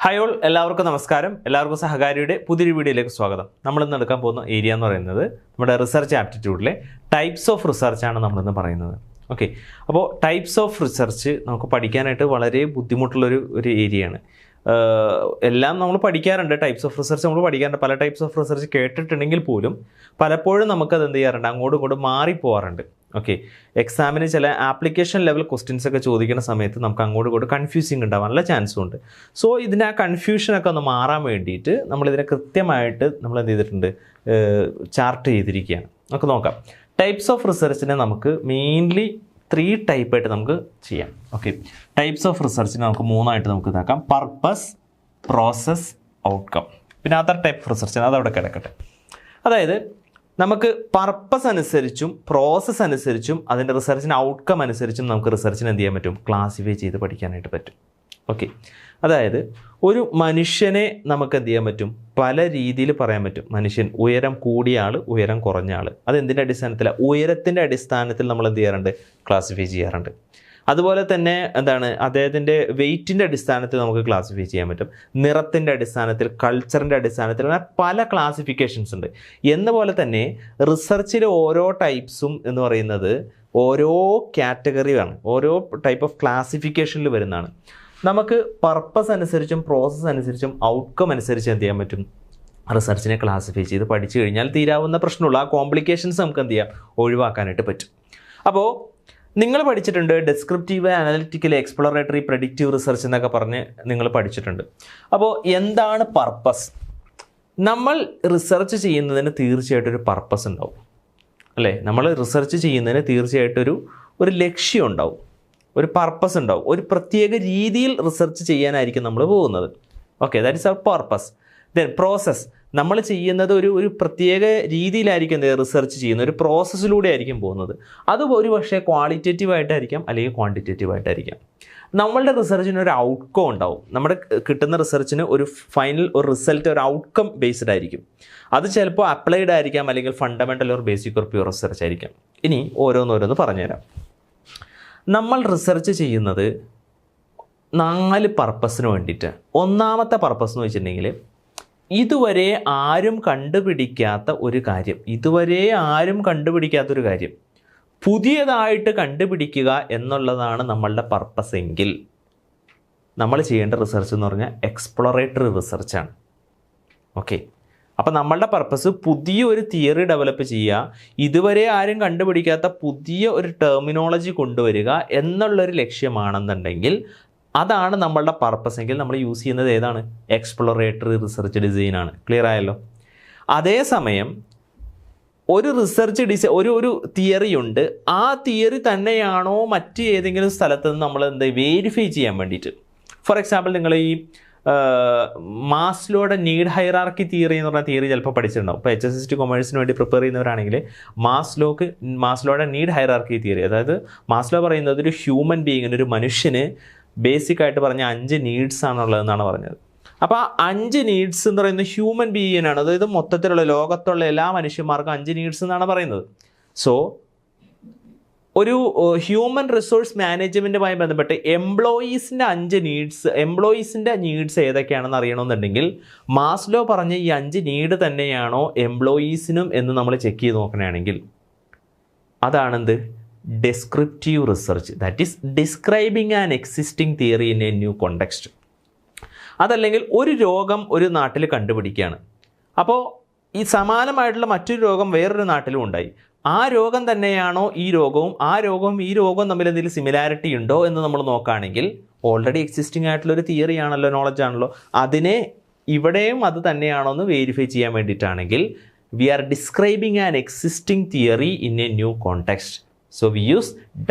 Hi all, എല്ലാവർക്കും നമസ്കാരം. എല്ലാവർക്കും സഹകാരിയുടെ പുതിയൊരു വീഡിയോയിലേക്ക് സ്വാഗതം. നമ്മളിന്ന് എടുക്കാൻ പോകുന്ന ഏരിയ എന്ന് പറയുന്നത് നമ്മുടെ റിസർച്ച് ആപ്റ്റിറ്റ്യൂഡിലെ ടൈപ്സ് ഓഫ് റിസർച്ചാണ് നമ്മളിന്ന് പറയുന്നത്. ഓക്കെ, അപ്പോൾ ടൈപ്സ് ഓഫ് റിസർച്ച് നമുക്ക് പഠിക്കാനായിട്ട് വളരെ ബുദ്ധിമുട്ടുള്ളൊരു ഏരിയയാണ്. എല്ലാം നമ്മൾ പഠിക്കാറുണ്ട്, ടൈപ്സ് ഓഫ് റിസർച്ച് നമ്മൾ പഠിക്കാറുണ്ട്, പല ടൈപ്സ് ഓഫ് റിസർച്ച് കേട്ടിട്ടുണ്ടെങ്കിൽ പോലും പലപ്പോഴും നമുക്കത് എന്ത് ചെയ്യാറുണ്ട്, അങ്ങോട്ടും ഇങ്ങോട്ടും മാറിപ്പോകാറുണ്ട്. ഓക്കെ, എക്സാമിന് ചില ആപ്ലിക്കേഷൻ ലെവൽ ക്വസ്റ്റ്യൻസ് ഒക്കെ ചോദിക്കുന്ന സമയത്ത് നമുക്ക് അങ്ങോട്ടും ഇങ്ങോട്ടും കൺഫ്യൂസിങ് ഉണ്ടാവാനുള്ള ചാൻസും ഉണ്ട്. സോ ഇതിൻ്റെ ആ കൺഫ്യൂഷനൊക്കെ ഒന്ന് മാറാൻ വേണ്ടിയിട്ട് നമ്മളിതിനെ കൃത്യമായിട്ട് നമ്മൾ എന്ത് ചെയ്തിട്ടുണ്ട്, ചാർട്ട് ചെയ്തിരിക്കുകയാണ്. നമുക്ക് നോക്കാം. ടൈപ്സ് ഓഫ് റിസർച്ചിനെ നമുക്ക് മെയിൻലി 3 ടൈപ്പായിട്ട് നമുക്ക് ചെയ്യാം. ഓക്കെ, ടൈപ്സ് ഓഫ് റിസർച്ചിനെ നമുക്ക് 3ആയിട്ട് നമുക്ക് ഇതാക്കാം: പർപ്പസ്, പ്രോസസ്, ഔട്ട്കം. പിന്നെ അതർ ടൈപ്പ് ഓഫ് റിസർച്ചിന് അതവിടെ കിടക്കട്ടെ. അതായത് നമുക്ക് പർപ്പസ് അനുസരിച്ചും പ്രോസസ്സ് അനുസരിച്ചും അതിൻ്റെ റിസർച്ചിന് ഔട്ട്കം അനുസരിച്ചും നമുക്ക് റിസർച്ചിന് എന്ത് ചെയ്യാൻ പറ്റും, ക്ലാസിഫൈ ചെയ്ത് പഠിക്കാനായിട്ട് പറ്റും. ഓക്കെ, അതായത് ഒരു മനുഷ്യനെ നമുക്ക് എന്ത് ചെയ്യാൻ പറ്റും, പല രീതിയിൽ പറയാൻ പറ്റും. മനുഷ്യൻ ഉയരം കൂടിയ ആൾ, ഉയരം കുറഞ്ഞ ആൾ, അതെന്തിൻ്റെ അടിസ്ഥാനത്തിലാണ്? ഉയരത്തിൻ്റെ അടിസ്ഥാനത്തിൽ നമ്മൾ എന്ത് ചെയ്യാറുണ്ട്, ക്ലാസിഫൈ ചെയ്യാറുണ്ട്. അതുപോലെ തന്നെ എന്താണ്, അദ്ദേഹത്തിൻ്റെ വെയ്റ്റിൻ്റെ അടിസ്ഥാനത്തിൽ നമുക്ക് ക്ലാസിഫൈ ചെയ്യാൻ പറ്റും. നിറത്തിൻ്റെ അടിസ്ഥാനത്തിൽ, കൾച്ചറിൻ്റെ അടിസ്ഥാനത്തിൽ, അങ്ങനെ പല ക്ലാസിഫിക്കേഷൻസ് ഉണ്ട്. എന്നപോലെ തന്നെ റിസർച്ചിലെ ഓരോ ടൈപ്സും എന്ന് പറയുന്നത് ഓരോ കാറ്റഗറിയാണ്, ഓരോ ടൈപ്പ് ഓഫ് ക്ലാസിഫിക്കേഷനിൽ വരുന്നതാണ്. നമുക്ക് പർപ്പസ് അനുസരിച്ചും പ്രോസസ്സ് അനുസരിച്ചും ഔട്ട്കം അനുസരിച്ച് എന്ത് ചെയ്യാൻ പറ്റും, റിസർച്ചിനെ ക്ലാസിഫൈ ചെയ്ത് പഠിച്ചു കഴിഞ്ഞാൽ തീരാവുന്ന പ്രശ്നമുള്ള ആ കോംപ്ലിക്കേഷൻസ് നമുക്ക് എന്ത് ചെയ്യാം, ഒഴിവാക്കാനായിട്ട് പറ്റും. അപ്പോൾ നിങ്ങൾ പഠിച്ചിട്ടുണ്ട് descriptive, analytical, exploratory, predictive research എന്നൊക്കെ പറഞ്ഞ് നിങ്ങൾ പഠിച്ചിട്ടുണ്ട്. അപ്പോൾ എന്താണ് പർപ്പസ്? നമ്മൾ റിസർച്ച് ചെയ്യുന്നതിന് തീർച്ചയായിട്ടും ഒരു പർപ്പസ് ഉണ്ടാവും, അല്ലേ? നമ്മൾ റിസർച്ച് ചെയ്യുന്നതിന് തീർച്ചയായിട്ടൊരു ലക്ഷ്യം ഉണ്ടാവും, ഒരു പർപ്പസ് ഉണ്ടാവും. ഒരു പ്രത്യേക രീതിയിൽ റിസർച്ച് ചെയ്യാനായിരിക്കും നമ്മൾ പോകുന്നത്. Okay, that is our purpose. Then process, നമ്മൾ ചെയ്യുന്നത് ഒരു പ്രത്യേക രീതിയിലായിരിക്കും റിസർച്ച് ചെയ്യുന്നത്, ഒരു പ്രോസസ്സിലൂടെ ആയിരിക്കും പോകുന്നത്. അത് ഒരു പക്ഷേ ക്വാളിറ്റേറ്റീവ് ആയിട്ടായിരിക്കാം, അല്ലെങ്കിൽ ക്വാണ്ടിറ്റേറ്റീവ് ആയിട്ടായിരിക്കാം. നമ്മളുടെ റിസർച്ചിന് ഒരു ഔട്ട്കം ഉണ്ടാവും. നമ്മുടെ കിട്ടുന്ന റിസർച്ചിന് ഒരു ഫൈനൽ ഒരു റിസൾട്ട്, ഒരു ഔട്ട്കം ബേസ്ഡ് ആയിരിക്കും. അത് ചിലപ്പോൾ അപ്ലൈഡ് ആയിരിക്കാം, അല്ലെങ്കിൽ fundamental or basic or pure research ആയിരിക്കാം. ഇനി ഓരോന്നോരോന്ന് പറഞ്ഞുതരാം. നമ്മൾ റിസർച്ച് ചെയ്യുന്നത് 4 പർപ്പസിന് വേണ്ടിയിട്ട്. ഒന്നാമത്തെ പർപ്പസ് എന്ന് വെച്ചിട്ടുണ്ടെങ്കിൽ, ഇതുവരെ ആരും കണ്ടുപിടിക്കാത്ത ഒരു കാര്യം പുതിയതായിട്ട് കണ്ടുപിടിക്കുക എന്നുള്ളതാണ് നമ്മളുടെ പർപ്പസ് എങ്കിൽ നമ്മൾ ചെയ്യേണ്ട റിസർച്ച് എന്ന് പറഞ്ഞാൽ എക്സ്പ്ലോറേറ്ററി റിസർച്ചാണ്. ഓക്കെ, അപ്പോൾ നമ്മളുടെ പർപ്പസ് പുതിയൊരു തിയറി ഡെവലപ്പ് ചെയ്യുക, ഇതുവരെ ആരും കണ്ടുപിടിക്കാത്ത പുതിയ ഒരു ടെർമിനോളജി കൊണ്ടുവരിക എന്നുള്ളൊരു ലക്ഷ്യമാണെന്നുണ്ടെങ്കിൽ അതാണ് നമ്മളുടെ പർപ്പസ് എങ്കിൽ നമ്മൾ യൂസ് ചെയ്യുന്നത് ഏതാണ്, എക്സ്പ്ലോറേറ്ററി റിസർച്ച് ഡിസൈനാണ്. ക്ലിയർ ആയല്ലോ? അതേസമയം ഒരു റിസർച്ച് ഒരു തിയറി ഉണ്ട്, ആ തിയറി തന്നെയാണോ മറ്റ് ഏതെങ്കിലും സ്ഥലത്ത് നിന്ന് നമ്മൾ വെരിഫൈ ചെയ്യാൻ വേണ്ടിയിട്ട്. ഫോർ എക്സാമ്പിൾ, നിങ്ങൾ ഈ മാസ്ലോയുടെ നീഡ് ഹൈറാർക്കി തിയറി എന്ന് പറഞ്ഞ തിയറി ചിലപ്പോൾ പഠിച്ചിട്ടുണ്ടാവും. ഇപ്പോൾ HSST കൊമേഴ്സിന് വേണ്ടി പ്രിപ്പയർ ചെയ്യുന്നവരാണെങ്കിൽ മാസ്ലോയുടെ നീഡ് ഹൈറാർക്കി തിയറി, അതായത് മാസ്ലോ പറയുന്നത് ഒരു ഹ്യൂമൻ ബീയിങ്ങിന്, ഒരു മനുഷ്യന് ബേസിക് ആയിട്ട് പറഞ്ഞ 5 നീഡ്സ് ആണുള്ളതെന്നാണ് പറഞ്ഞത്. അപ്പോൾ ആ 5 നീഡ്സ് എന്ന് പറയുന്നത് ഹ്യൂമൻ ബീയിങ്ങിനാണ്, അതായത് മൊത്തത്തിലുള്ള ലോകത്തുള്ള എല്ലാ മനുഷ്യന്മാർക്കും 5 നീഡ്സ് എന്നാണ് പറയുന്നത്. സോ ഒരു ഹ്യൂമൻ റിസോഴ്സ് മാനേജ്മെൻറ്റുമായി ബന്ധപ്പെട്ട് എംപ്ലോയീസിൻ്റെ നീഡ്സ് ഏതൊക്കെയാണെന്ന് അറിയണമെന്നുണ്ടെങ്കിൽ മാസ്ലോ പറഞ്ഞ ഈ 5 നീഡ് തന്നെയാണോ എംപ്ലോയീസിനും എന്ന് നമ്മൾ ചെക്ക് ചെയ്ത് നോക്കുകയാണെങ്കിൽ അതാണെന്ത്, descriptive research. That is describing an existing theory in a new context. അതല്ലെങ്കിൽ ഒരു രോഗം ഒരു നാട്ടിൽ കണ്ടുപിടിക്കുകയാണ്, അപ്പോൾ ഈ സമാനമായിട്ടുള്ള മറ്റൊരു രോഗം വേറൊരു നാട്ടിലും ഉണ്ടായി. ആ രോഗം തന്നെയാണോ ഈ രോഗവും, ആ രോഗവും ഈ രോഗവും തമ്മിൽ എന്തെങ്കിലും സിമിലാരിറ്റി ഉണ്ടോ എന്ന് നമ്മൾ നോക്കുകയാണെങ്കിൽ ഓൾറെഡി എക്സിസ്റ്റിംഗ് ആയിട്ടുള്ളൊരു തിയറി ആണല്ലോ, നോളജ് ആണല്ലോ, അതിനെ ഇവിടെയും അത് തന്നെയാണോ എന്ന് വെരിഫൈ ചെയ്യാൻ വേണ്ടിയിട്ടാണെങ്കിൽ we are describing an existing theory in a new context. So we use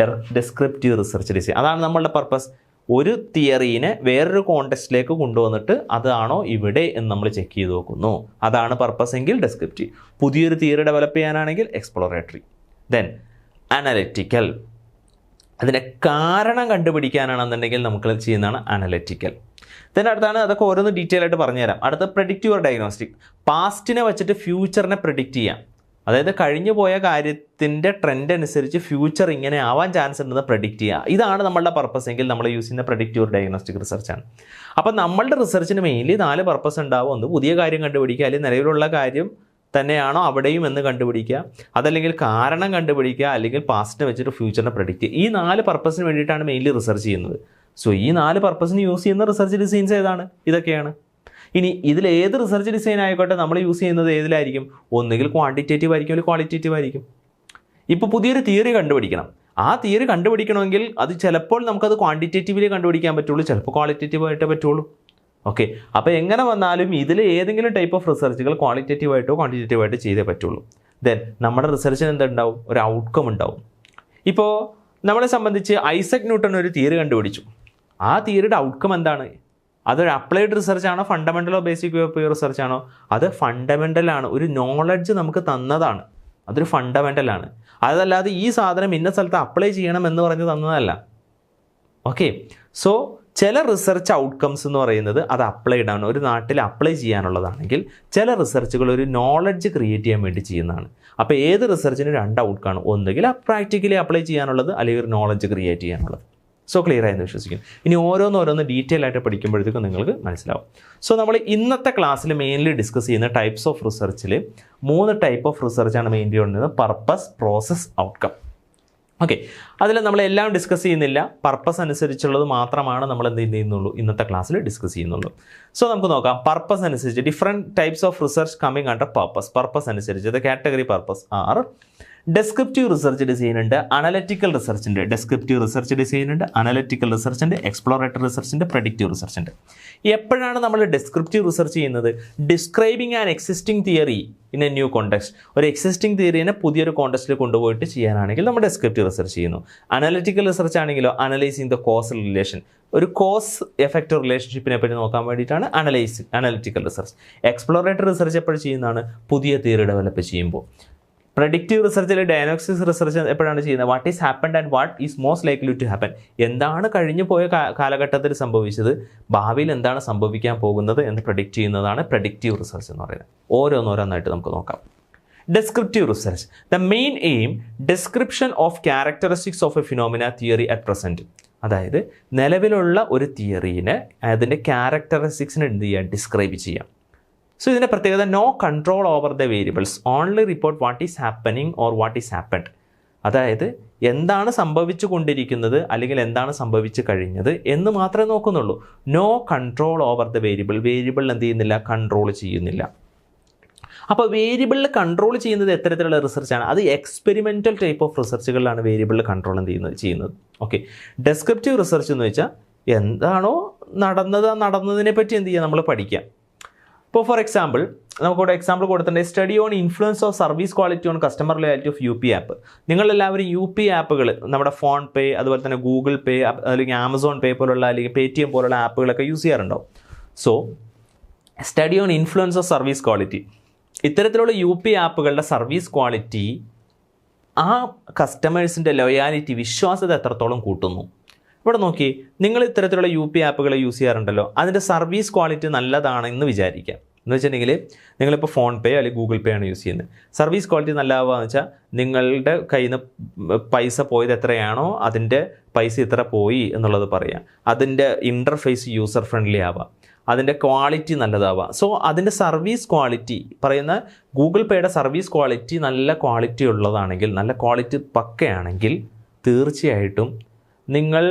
descriptive research design. അതാണ് നമ്മളുടെ പർപ്പസ്. ഒരു തിയറീനെ വേറൊരു കോണ്ടെക്സ്റ്റിലേക്ക് കൊണ്ടുവന്നിട്ട് അതാണോ ഇവിടെ എന്ന് നമ്മൾ ചെക്ക് ചെയ്ത് നോക്കുന്നു. അതാണ് പർപ്പസ് എങ്കിൽ ഡെസ്ക്രിപ്റ്റീവ്. പുതിയൊരു തിയറി ഡെവലപ്പ് ചെയ്യാനാണെങ്കിൽ എക്സ്പ്ലോറേറ്ററി. ദെൻ അനലിറ്റിക്കൽ, അതിൻ്റെ കാരണം കണ്ടുപിടിക്കാനാണെന്നുണ്ടെങ്കിൽ നമുക്ക് ചെയ്യുന്നതാണ് അനലിറ്റിക്കൽ. ദെൻ അടുത്താണ്, അതൊക്കെ ഓരോന്ന് ഡീറ്റെയിൽ ആയിട്ട് പറഞ്ഞുതരാം. അടുത്ത പ്രെഡിക്റ്റീവ് ഓർ ഡയഗ്നോസ്റ്റിക്, പാസ്റ്റിനെ വെച്ചിട്ട് ഫ്യൂച്ചറിനെ പ്രെഡിക്റ്റ് ചെയ്യാം. അതായത് കഴിഞ്ഞു പോയ കാര്യത്തിൻ്റെ ട്രെൻഡ് അനുസരിച്ച് ഫ്യൂച്ചർ ഇങ്ങനെ ആവാൻ ചാൻസ് ഉണ്ടെന്ന് പ്രഡിക്റ്റ് ചെയ്യുക. ഇതാണ് നമ്മളുടെ പർപ്പസ് എങ്കിൽ നമ്മൾ യൂസ് ചെയ്യുന്ന പ്രഡിക്റ്റീവ് ഡയഗ്നോസ്റ്റിക് റിസർച്ചാണ്. അപ്പോൾ നമ്മളുടെ റിസർച്ചിന് മെയിൻലി 4 പർപ്പസ് ഉണ്ടാവും. ഒന്ന് പുതിയ കാര്യം കണ്ടുപിടിക്കുക, അല്ലെങ്കിൽ നിലവിലുള്ള കാര്യം തന്നെയാണോ അവിടെയും എന്ന് കണ്ടുപിടിക്കുക, അതല്ലെങ്കിൽ കാരണം കണ്ടുപിടിക്കുക, അല്ലെങ്കിൽ പാസ്റ്റിനെ വെച്ചിട്ട് ഫ്യൂച്ചറിനെ പ്രഡിക്റ്റ് ചെയ്യുക. ഈ 4 പർപ്പസിന് വേണ്ടിയിട്ടാണ് മെയിൻലി റിസർച്ച് ചെയ്യുന്നത്. സോ ഈ 4 പർപ്പസിന് യൂസ് ചെയ്യുന്ന റിസർച്ച് ഡിസൈൻസ് ഏതാണ്? ഇതൊക്കെയാണ്. ഇനി ഇതിൽ ഏത് റിസർച്ച് ഡിസൈൻ ആയിക്കോട്ടെ നമ്മൾ യൂസ് ചെയ്യുന്നത് ഏതിലായിരിക്കും? ഒന്നുകിൽ ക്വാണ്ടിറ്റേറ്റീവ് ആയിരിക്കും, അല്ലെങ്കിൽ ക്വാളിറ്റേറ്റീവ് ആയിരിക്കും. ഇപ്പോൾ പുതിയൊരു തിയറി കണ്ടുപിടിക്കണം. ആ തിയറി കണ്ടുപിടിക്കണമെങ്കിൽ അത് ചിലപ്പോൾ നമുക്കത് ക്വാണ്ടിറ്റേറ്റീവിലേ കണ്ടുപിടിക്കാൻ പറ്റുള്ളൂ, ചിലപ്പോൾ ക്വാളിറ്റേറ്റീവായിട്ടേ പറ്റുള്ളൂ. ഓക്കെ, അപ്പോൾ എങ്ങനെ വന്നാലും ഇതിൽ ഏതെങ്കിലും ടൈപ്പ് ഓഫ് റിസർച്ചുകൾ ക്വാളിറ്റേറ്റീവായിട്ടോ ക്വാണ്ടിറ്റേറ്റീവായിട്ടോ ചെയ്തേ പറ്റുള്ളൂ. ദെൻ നമ്മുടെ റിസർച്ചിന് എന്തുണ്ടാവും? ഒരു ഔട്ട്കം ഉണ്ടാവും. ഇപ്പോൾ നമ്മളെ സംബന്ധിച്ച് ഐസക് ന്യൂട്ടൺ ഒരു തിയറി കണ്ടുപിടിച്ചു. ആ തിയറിയുടെ ഔട്ട്കം എന്താണ്? അതൊരു അപ്ലൈഡ് റിസർച്ചാണോ ഫണ്ടമെൻ്റലോ ബേസിക് പ്യൂർ റിസർച്ചാണോ? അത് ഫണ്ടമെൻ്റലാണ്. ഒരു നോളജ് നമുക്ക് തന്നതാണ്, അതൊരു ഫണ്ടമെൻ്റലാണ്. അതല്ലാതെ ഈ സാധനം ഇന്ന സ്ഥലത്ത് അപ്ലൈ ചെയ്യണം എന്ന് പറഞ്ഞ് തന്നതല്ല. ഓക്കെ, സോ ചില റിസർച്ച് ഔട്ട്കംസ് എന്ന് പറയുന്നത് അത് അപ്ലൈഡ് ആണ്, ഒരു നാട്ടിൽ അപ്ലൈ ചെയ്യാനുള്ളതാണെങ്കിൽ ചില റിസർച്ചുകൾ ഒരു നോളജ് ക്രിയേറ്റ് ചെയ്യാൻ വേണ്ടി ചെയ്യുന്നതാണ്. അപ്പോൾ ഏത് റിസർച്ചിന് 2 ഔട്ട്കമാണ്, ഒന്നുകിൽ പ്രാക്ടിക്കലി അപ്ലൈ ചെയ്യാനുള്ളത്, അല്ലെങ്കിൽ ഒരു നോളജ് ക്രിയേറ്റ് ചെയ്യാനുള്ളത്. സോ ക്ലിയർ ആയെന്ന് വിശ്വസിക്കുന്നു. ഇനി ഓരോന്ന് ഡീറ്റെയിൽ ആയിട്ട് പഠിക്കുമ്പോഴത്തേക്കും നിങ്ങൾക്ക് മനസ്സിലാവും. സോ നമ്മൾ ഇന്നത്തെ ക്ലാസ്സിൽ മെയിൻലി ഡിസ്കസ് ചെയ്യുന്ന ടൈപ്സ് ഓഫ് റിസർച്ചിൽ 3 ടൈപ്പ് ഓഫ് റിസർച്ചാണ് മെയിൻലി ഉള്ളത്: പർപ്പസ്, പ്രോസസ്, ഔട്ട്കം. ഓക്കെ, അതിൽ നമ്മളെല്ലാം ഡിസ്കസ് ചെയ്യുന്നില്ല, പർപ്പസ് അനുസരിച്ചുള്ളത് മാത്രമാണ് നമ്മൾ എന്ത് ചെയ്യുന്നുള്ളൂ ഇന്നത്തെ ക്ലാസ്സിൽ ഡിസ്കസ് ചെയ്യുന്നുള്ളൂ. സോ നമുക്ക് നോക്കാം. പർപ്പസ് അനുസരിച്ച് different types of research coming under purpose. Purpose അനുസരിച്ച് the category purpose are descriptive research design ഉണ്ട്, അനലറ്റിക്കൽ റിസർച്ച് ഉണ്ട്. ഡെസ്ക്രിപ്റ്റീവ് റിസർച്ച് ഡിസൈൻ ഉണ്ട്, അനലറ്റിക്കൽ റിസർച്ച് ഉണ്ട്, എക്സ്പ്ലോറേറ്ററി റിസർച്ച് ഉണ്ട്, പ്രഡിക്റ്റീവ് റിസർച്ച് ഉണ്ട്. എപ്പോഴാണ് നമ്മൾ ഡെസ്ക്രിപ്റ്റീവ് റിസർച്ച് ചെയ്യുന്നത്? Describing an existing theory in a new context. ഒരു എക്സിസ്റ്റിംഗ് തിയറിനെ പുതിയൊരു കോണ്ടെക്സ്റ്റിൽ കൊണ്ടുപോയിട്ട് ചെയ്യാനാണെങ്കിൽ നമ്മൾ ഡെസ്ക്രിപ്റ്റീവ് റിസർച്ച് ചെയ്യുന്നു. അനലറ്റിക്കൽ റിസർച്ച് ആണെങ്കിലോ അനലൈസിങ് ദ കോസൽ റിലേഷൻ, ഒരു കോസ് എഫക്റ്റ് റിലേഷൻഷിപ്പിനെ പറ്റി നോക്കാൻ വേണ്ടിയിട്ടാണ് അനലറ്റിക്കൽ റിസർച്ച്. എക്സ്പ്ലോറേറ്ററി റിസർച്ച് എപ്പോഴും ചെയ്യുന്നതാണ്? പുതിയ തിയറി ഡെവലപ്പ് ചെയ്യുമ്പോൾ. പ്രഡിക്റ്റീവ് റിസർച്ചിൽ ഡയഗ്നോസ്റ്റിക്സ് റിസർച്ച് എപ്പോഴാണ് ചെയ്യുന്നത്? What is happened and what is most likely to happen. എന്താണ് കഴിഞ്ഞു പോയ കാലഘട്ടത്തിൽ സംഭവിച്ചത്, ഭാവിയിൽ എന്താണ് സംഭവിക്കാൻ പോകുന്നത് എന്ന് പ്രഡിക്റ്റ് ചെയ്യുന്നതാണ് പ്രഡിക്റ്റീവ് റിസർച്ച് എന്ന് പറയുന്നത്. ഓരോന്നായിട്ട് നമുക്ക് നോക്കാം. Descriptive research. The main aim description of characteristics of a phenomena theory at present. അതായത് നിലവിലുള്ള ഒരു തിയറീനെ അതിൻ്റെ ക്യാരക്ടറിസ്റ്റിക്സിനെ എന്ത് ചെയ്യുക? ഡിസ്ക്രൈബ് ചെയ്യാം. സോ ഇതിൻ്റെ പ്രത്യേകത no control over the variables, only report what is happening or what is happened. അതായത് എന്താണ് സംഭവിച്ചു കൊണ്ടിരിക്കുന്നത് അല്ലെങ്കിൽ എന്താണ് സംഭവിച്ചു കഴിഞ്ഞത് എന്ന് മാത്രമേ നോക്കുന്നുള്ളൂ. No control over the variable. Variable എന്ത് ചെയ്യുന്നില്ല? കൺട്രോൾ ചെയ്യുന്നില്ല. അപ്പോൾ വേരിയബിളിൽ കൺട്രോൾ ചെയ്യുന്നത് എത്തരത്തിലുള്ള റിസർച്ചാണ്? അത് എക്സ്പെരിമെൻ്റൽ ടൈപ്പ് ഓഫ് റിസർച്ചുകളിലാണ് വേരിയബിളിൽ കൺട്രോൾ ചെയ്യുന്നത്. ഓക്കെ, ഡെസ്ക്രിപ്റ്റീവ് റിസർച്ച് എന്ന് വെച്ചാൽ എന്താണോ നടന്നതിനെ പറ്റി എന്ത് ചെയ്യുക? നമ്മൾ പഠിക്കാം. ഇപ്പോൾ ഫോർ എക്സാമ്പിൾ നമുക്കിവിടെ എക്സാമ്പിൾ കൊടുത്തിട്ടുണ്ട്. Study on influence of service quality on customer loyalty of UP app. നിങ്ങളെല്ലാവരും UP ആപ്പുകൾ, നമ്മുടെ ഫോൺ പേ, അതുപോലെ തന്നെ ഗൂഗിൾ പേ, അല്ലെങ്കിൽ ആമസോൺ പേ പോലുള്ള അല്ലെങ്കിൽ Paytm പോലുള്ള ആപ്പുകളൊക്കെ യൂസ് ചെയ്യാറുണ്ടോ? So study on influence of service quality. ഇത്തരത്തിലുള്ള UP ആപ്പുകളുടെ സർവീസ് ക്വാളിറ്റി ആ കസ്റ്റമേഴ്സിൻ്റെ ലോയാലിറ്റി, വിശ്വാസ്യത എത്രത്തോളം കൂട്ടുന്നു. ഇവിടെ നോക്കി, നിങ്ങൾ ഇത്തരത്തിലുള്ള UP ആപ്പുകൾ യൂസ് ചെയ്യാറുണ്ടല്ലോ, അതിൻ്റെ സർവീസ് ക്വാളിറ്റി നല്ലതാണെന്ന് വിചാരിക്കാം. എന്ന് വെച്ചിട്ടുണ്ടെങ്കിൽ നിങ്ങളിപ്പോൾ ഫോൺ പേ അല്ലെങ്കിൽ ഗൂഗിൾ പേ ആണ് യൂസ് ചെയ്യുന്നത്. സർവീസ് ക്വാളിറ്റി നല്ലതാവുക വെച്ചാൽ നിങ്ങളുടെ കയ്യിൽ നിന്ന് പൈസ പോയത് എത്രയാണോ അതിൻ്റെ പൈസ ഇത്ര പോയി എന്നുള്ളത് പറയാം. അതിൻ്റെ ഇൻ്റർഫേസ് യൂസർ ഫ്രണ്ട്ലി ആവാം, അതിൻ്റെ ക്വാളിറ്റി നല്ലതാവാം. സോ അതിൻ്റെ സർവീസ് ക്വാളിറ്റി പറയുന്ന ഗൂഗിൾ പേയുടെ സർവീസ് ക്വാളിറ്റി നല്ല ക്വാളിറ്റി ഉള്ളതാണെങ്കിൽ, നല്ല ക്വാളിറ്റി പക്കയാണെങ്കിൽ തീർച്ചയായിട്ടും നിങ്ങൾ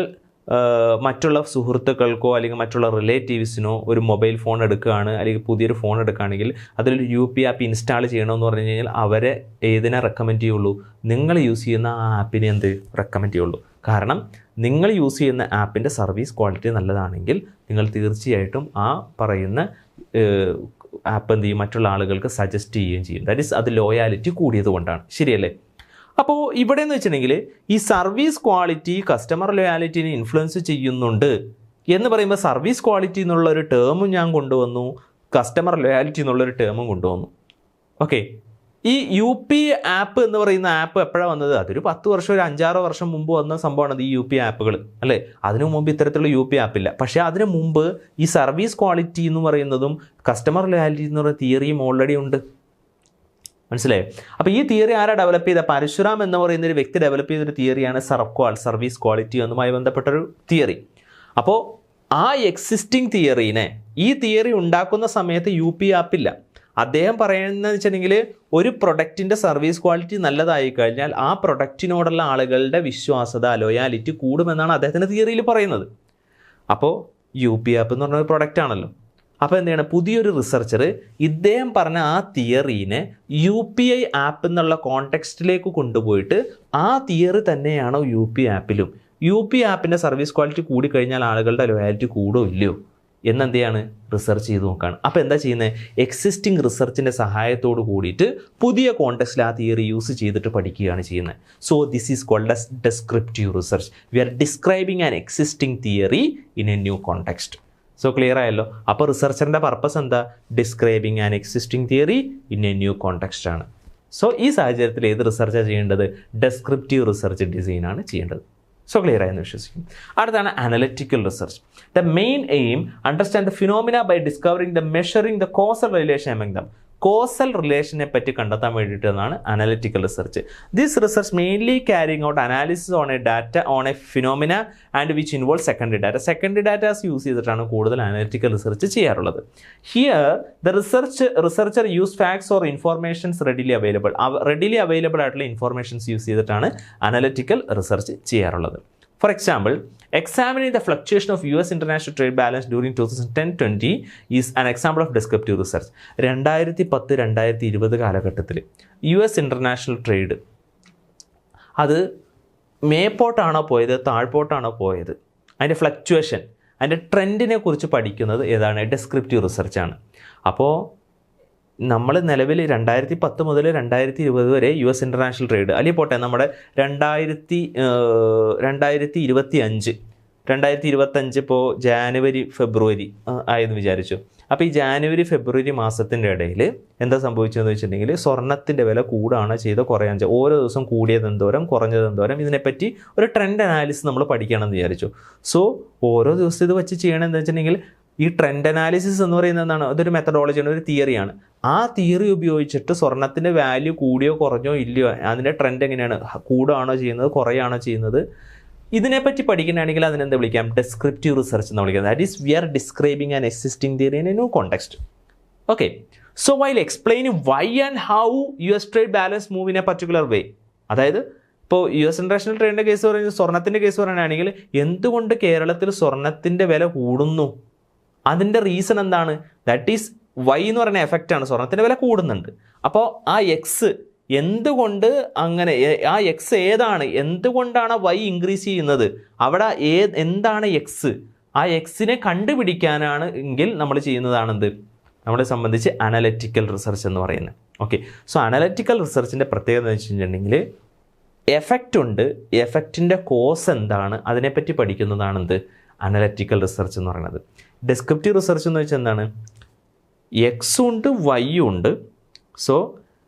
മറ്റുള്ള സുഹൃത്തുക്കൾക്കോ അല്ലെങ്കിൽ മറ്റുള്ള റിലേറ്റീവ്സിനോ ഒരു മൊബൈൽ ഫോൺ എടുക്കുകയാണ് അല്ലെങ്കിൽ പുതിയൊരു ഫോൺ എടുക്കുകയാണെങ്കിൽ അതിലൊരു UP ആപ്പ് ഇൻസ്റ്റാൾ ചെയ്യണമെന്ന് പറഞ്ഞു കഴിഞ്ഞാൽ അവരെ ഏതിനെ റെക്കമെൻഡ് ചെയ്യുള്ളൂ? നിങ്ങൾ യൂസ് ചെയ്യുന്ന ആ ആപ്പിനെ റെക്കമെൻഡ് ചെയ്യുള്ളൂ. കാരണം നിങ്ങൾ യൂസ് ചെയ്യുന്ന ആപ്പിൻ്റെ സർവീസ് ക്വാളിറ്റി നല്ലതാണെങ്കിൽ നിങ്ങൾ തീർച്ചയായിട്ടും ആ പറയുന്ന ആപ്പ് എന്ത് ചെയ്യും? മറ്റുള്ള ആളുകൾക്ക് സജസ്റ്റ് ചെയ്യുകയും ചെയ്യും. ദാറ്റ് ഈസ് അത് ലോയാലിറ്റി കൂടിയത് കൊണ്ടാണ്. ശരിയല്ലേ? അപ്പോൾ ഇവിടെ എന്ന് വെച്ചിട്ടുണ്ടെങ്കിൽ ഈ സർവീസ് ക്വാളിറ്റി കസ്റ്റമർ ലോയാലിറ്റിനെ ഇൻഫ്ലുവൻസ് ചെയ്യുന്നുണ്ട് എന്ന് പറയുമ്പോൾ സർവീസ് ക്വാളിറ്റി എന്നുള്ളൊരു ടേമും ഞാൻ കൊണ്ടുവന്നു, കസ്റ്റമർ ലോയാലിറ്റി എന്നുള്ളൊരു ടേമും കൊണ്ടുവന്നു. ഓക്കെ, ഈ UP ആപ്പ് എന്ന് പറയുന്ന ആപ്പ് എപ്പോഴാണ് വന്നത്? അതൊരു 10 വർഷം, ഒരു 5-6 വർഷം മുമ്പ് വന്ന സംഭവമാണ് ഈ UP ആപ്പുകൾ, അല്ലേ? അതിനു മുമ്പ് ഇത്തരത്തിലുള്ള UP ആപ്പില്ല. പക്ഷേ അതിനു മുമ്പ് ഈ സർവീസ് ക്വാളിറ്റി എന്ന് പറയുന്നതും കസ്റ്റമർ ലോയാലിറ്റി എന്ന് പറയുന്ന തിയറിയും ഓൾറെഡി ഉണ്ട്. മനസ്സിലായോ? അപ്പോൾ ഈ തിയറി ആരാ ഡെവലപ്പ് ചെയ്ത? പരശുറാം എന്ന് പറയുന്ന ഒരു വ്യക്തി ഡെവലപ്പ് ചെയ്തൊരു തിയറിയാണ് സർവീസ് ക്വാളിറ്റി എന്നുമായി ബന്ധപ്പെട്ടൊരു തിയറി. അപ്പോൾ ആ എക്സിസ്റ്റിംഗ് തിയറീനെ ഈ തിയറി ഉണ്ടാക്കുന്ന സമയത്ത് UP ആപ്പില്ല. അദ്ദേഹം പറയുന്നത് വെച്ചിട്ടുണ്ടെങ്കിൽ ഒരു പ്രൊഡക്റ്റിൻ്റെ സർവീസ് ക്വാളിറ്റി നല്ലതായി കഴിഞ്ഞാൽ ആ പ്രൊഡക്റ്റിനോടുള്ള ആളുകളുടെ വിശ്വാസത ലോയാലിറ്റി കൂടുമെന്നാണ് അദ്ദേഹത്തിൻ്റെ തിയറിയിൽ പറയുന്നത്. അപ്പോൾ UP ആപ്പ് എന്ന് പറഞ്ഞ ഒരു പ്രൊഡക്റ്റ് ആണല്ലോ. അപ്പോൾ എന്താണ്, പുതിയൊരു റിസർച്ചർ ഇദ്ദേഹം പറഞ്ഞ ആ തിയറീനെ UPI ആപ്പ് എന്നുള്ള കോണ്ടെക്സ്റ്റിലേക്ക് കൊണ്ടുപോയിട്ട് ആ തിയറി തന്നെയാണോ UP ആപ്പിലും, UP ആപ്പിൻ്റെ സർവീസ് ക്വാളിറ്റി കൂടിക്കഴിഞ്ഞാൽ ആളുകളുടെ ലോയാലിറ്റി കൂടോ ഇല്ലയോ എന്നെന്ത് ചെയ്യാണ്, റിസർച്ച് ചെയ്ത് നോക്കുകയാണ്. അപ്പോൾ എന്താ ചെയ്യുന്നത്, എക്സിസ്റ്റിംഗ് റിസർച്ചിൻ്റെ സഹായത്തോട് കൂടിയിട്ട് പുതിയ കോണ്ടെക്സ്റ്റിൽ ആ തിയറി യൂസ് ചെയ്തിട്ട് പഠിക്കുകയാണ് ചെയ്യുന്നത്. So this is called as descriptive research. We are describing an existing theory in a new context. So clear ആയല്ലോ. അപ്പോൾ റിസർച്ചറിൻ്റെ പർപ്പസ് എന്താ, describing an existing theory in a new context ആണ്. സോ ഈ സാഹചര്യത്തിൽ ഏത് റിസർച്ചാണ് ചെയ്യേണ്ടത്, ഡെസ്ക്രിപ്റ്റീവ് റിസർച്ച് ഡിസൈനാണ് ചെയ്യേണ്ടത്. സോ ക്ലിയർ ആയെന്ന് വിശ്വസിക്കും. അടുത്താണ് analytical research. The main aim understand the phenomena by discovering the measuring the causal relation among them. Causal റിലേഷനെ പറ്റി കണ്ടെത്താൻ വേണ്ടിയിട്ടാണ് analytical research. This research mainly carrying out analysis on a data on a phenomena and which involve secondary data. Secondary datas use ചെയ്തിട്ടാണ് കൂടുതൽ analytical research ചെയ്യാറുള്ളത്. Here the researcher use facts or informations readily available ആയിട്ടുള്ള informations use ചെയ്തിട്ടാണ് analytical research ചെയ്യാറുള്ളത്. For example, examining the fluctuation of US international trade balance during 2010-20 is an example of descriptive research. 2010-2020 കാലഘട്ടത്തിൽ US international trade അത് മേപ്പോട്ടാണോ പോയത് താഴ്പോട്ടാണോ പോയത്, അതിൻ്റെ fluctuation, അതിൻ്റെ ട്രെൻഡിനെ കുറിച്ച് പഠിക്കുന്നത് ഏതാണ്, ഡെസ്ക്രിപ്റ്റീവ് റിസർച്ചാണ്. അപ്പോൾ നമ്മൾ നിലവിൽ 2010 മുതൽ 2020 വരെ US ഇൻ്റർനാഷണൽ ട്രേഡ് അല്ലെങ്കിൽ പോട്ടെ നമ്മുടെ 2025 ഇപ്പോൾ ജാനുവരി ഫെബ്രുവരി ആയെന്ന് വിചാരിച്ചു. അപ്പോൾ ഈ ജാനുവരി ഫെബ്രുവരി മാസത്തിൻ്റെ ഇടയിൽ എന്താ സംഭവിച്ചതെന്ന് വെച്ചിട്ടുണ്ടെങ്കിൽ സ്വർണ്ണത്തിൻ്റെ വില കൂടുകയാണോ ചെയ്തോ കുറയാൻ ചെയ്തോ, ഓരോ ദിവസം കൂടിയത് എന്തോരം കുറഞ്ഞത് എന്തോരം, ഇതിനെപ്പറ്റി ഒരു ട്രെൻഡ് അനാലിസിസ് നമ്മൾ പഠിക്കണമെന്ന് വിചാരിച്ചു. സോ ഓരോ ദിവസം ഇത് വെച്ച് ചെയ്യണമെന്ന് വെച്ചിട്ടുണ്ടെങ്കിൽ ഈ ട്രെൻഡ് അനാലിസിസ് എന്ന് പറയുന്നത് എന്താണ്, അതൊരു മെത്തഡോളജിയാണ്, ഒരു തിയറിയാണ്. ആ തിയറി ഉപയോഗിച്ചിട്ട് സ്വർണ്ണത്തിൻ്റെ വാല്യൂ കൂടിയോ കുറഞ്ഞോ ഇല്ലയോ, അതിൻ്റെ ട്രെൻഡ് എങ്ങനെയാണ്, കൂടുകയാണോ ചെയ്യുന്നത് കുറയാണോ ചെയ്യുന്നത്, ഇതിനെപ്പറ്റി പഠിക്കുകയാണെങ്കിൽ അതിനെന്താ വിളിക്കാം, ഡെസ്ക്രിപ്റ്റീവ് റിസർച്ച് എന്ന് വിളിക്കാം. That is we are describing an existing theory in a new context. Okay, so while explaining why and how US trade balance move in a particular way. അതായത് ഇപ്പോൾ US ഇൻ്റർനാഷണൽ ട്രേഡിൻ്റെ കേസ് പറയുന്നത്, സ്വർണ്ണത്തിൻ്റെ case പറയുകയാണെങ്കിൽ എന്തുകൊണ്ട് കേരളത്തിൽ സ്വർണ്ണത്തിൻ്റെ വില കൂടുന്നു, അതിൻ്റെ reason എന്താണ്, ദാറ്റ് ഈസ് വൈ എന്ന് പറയുന്ന എഫക്റ്റാണ്, സ്വർണ്ണത്തിൻ്റെ വില കൂടുന്നുണ്ട്. അപ്പോൾ ആ എക്സ് എന്തുകൊണ്ട് അങ്ങനെ, ആ എക്സ് ഏതാണ്, എന്തുകൊണ്ടാണ് വൈ ഇൻക്രീസ് ചെയ്യുന്നത്, അവിടെ എന്താണ് എക്സ്, ആ എക്സിനെ കണ്ടുപിടിക്കാനാണ് എങ്കിൽ നമ്മൾ ചെയ്യുന്നതാണെന്ത്, നമ്മളെ സംബന്ധിച്ച് അനലറ്റിക്കൽ റിസർച്ച് എന്ന് പറയുന്നത്. ഓക്കെ, സോ അനലറ്റിക്കൽ റിസർച്ചിൻ്റെ പ്രത്യേകത എന്ന് വെച്ചിട്ടുണ്ടെങ്കിൽ എഫക്റ്റ് ഉണ്ട്, എഫക്റ്റിൻ്റെ കോസ് എന്താണ്, അതിനെപ്പറ്റി പഠിക്കുന്നതാണെന്ത് അനലറ്റിക്കൽ റിസർച്ച് എന്ന് പറയുന്നത്. ഡെസ്ക്രിപ്റ്റീവ് റിസർച്ച് എന്ന് വെച്ചാൽ എന്താണ്, എക്സും ഉണ്ട് വൈയും ഉണ്ട്. സോ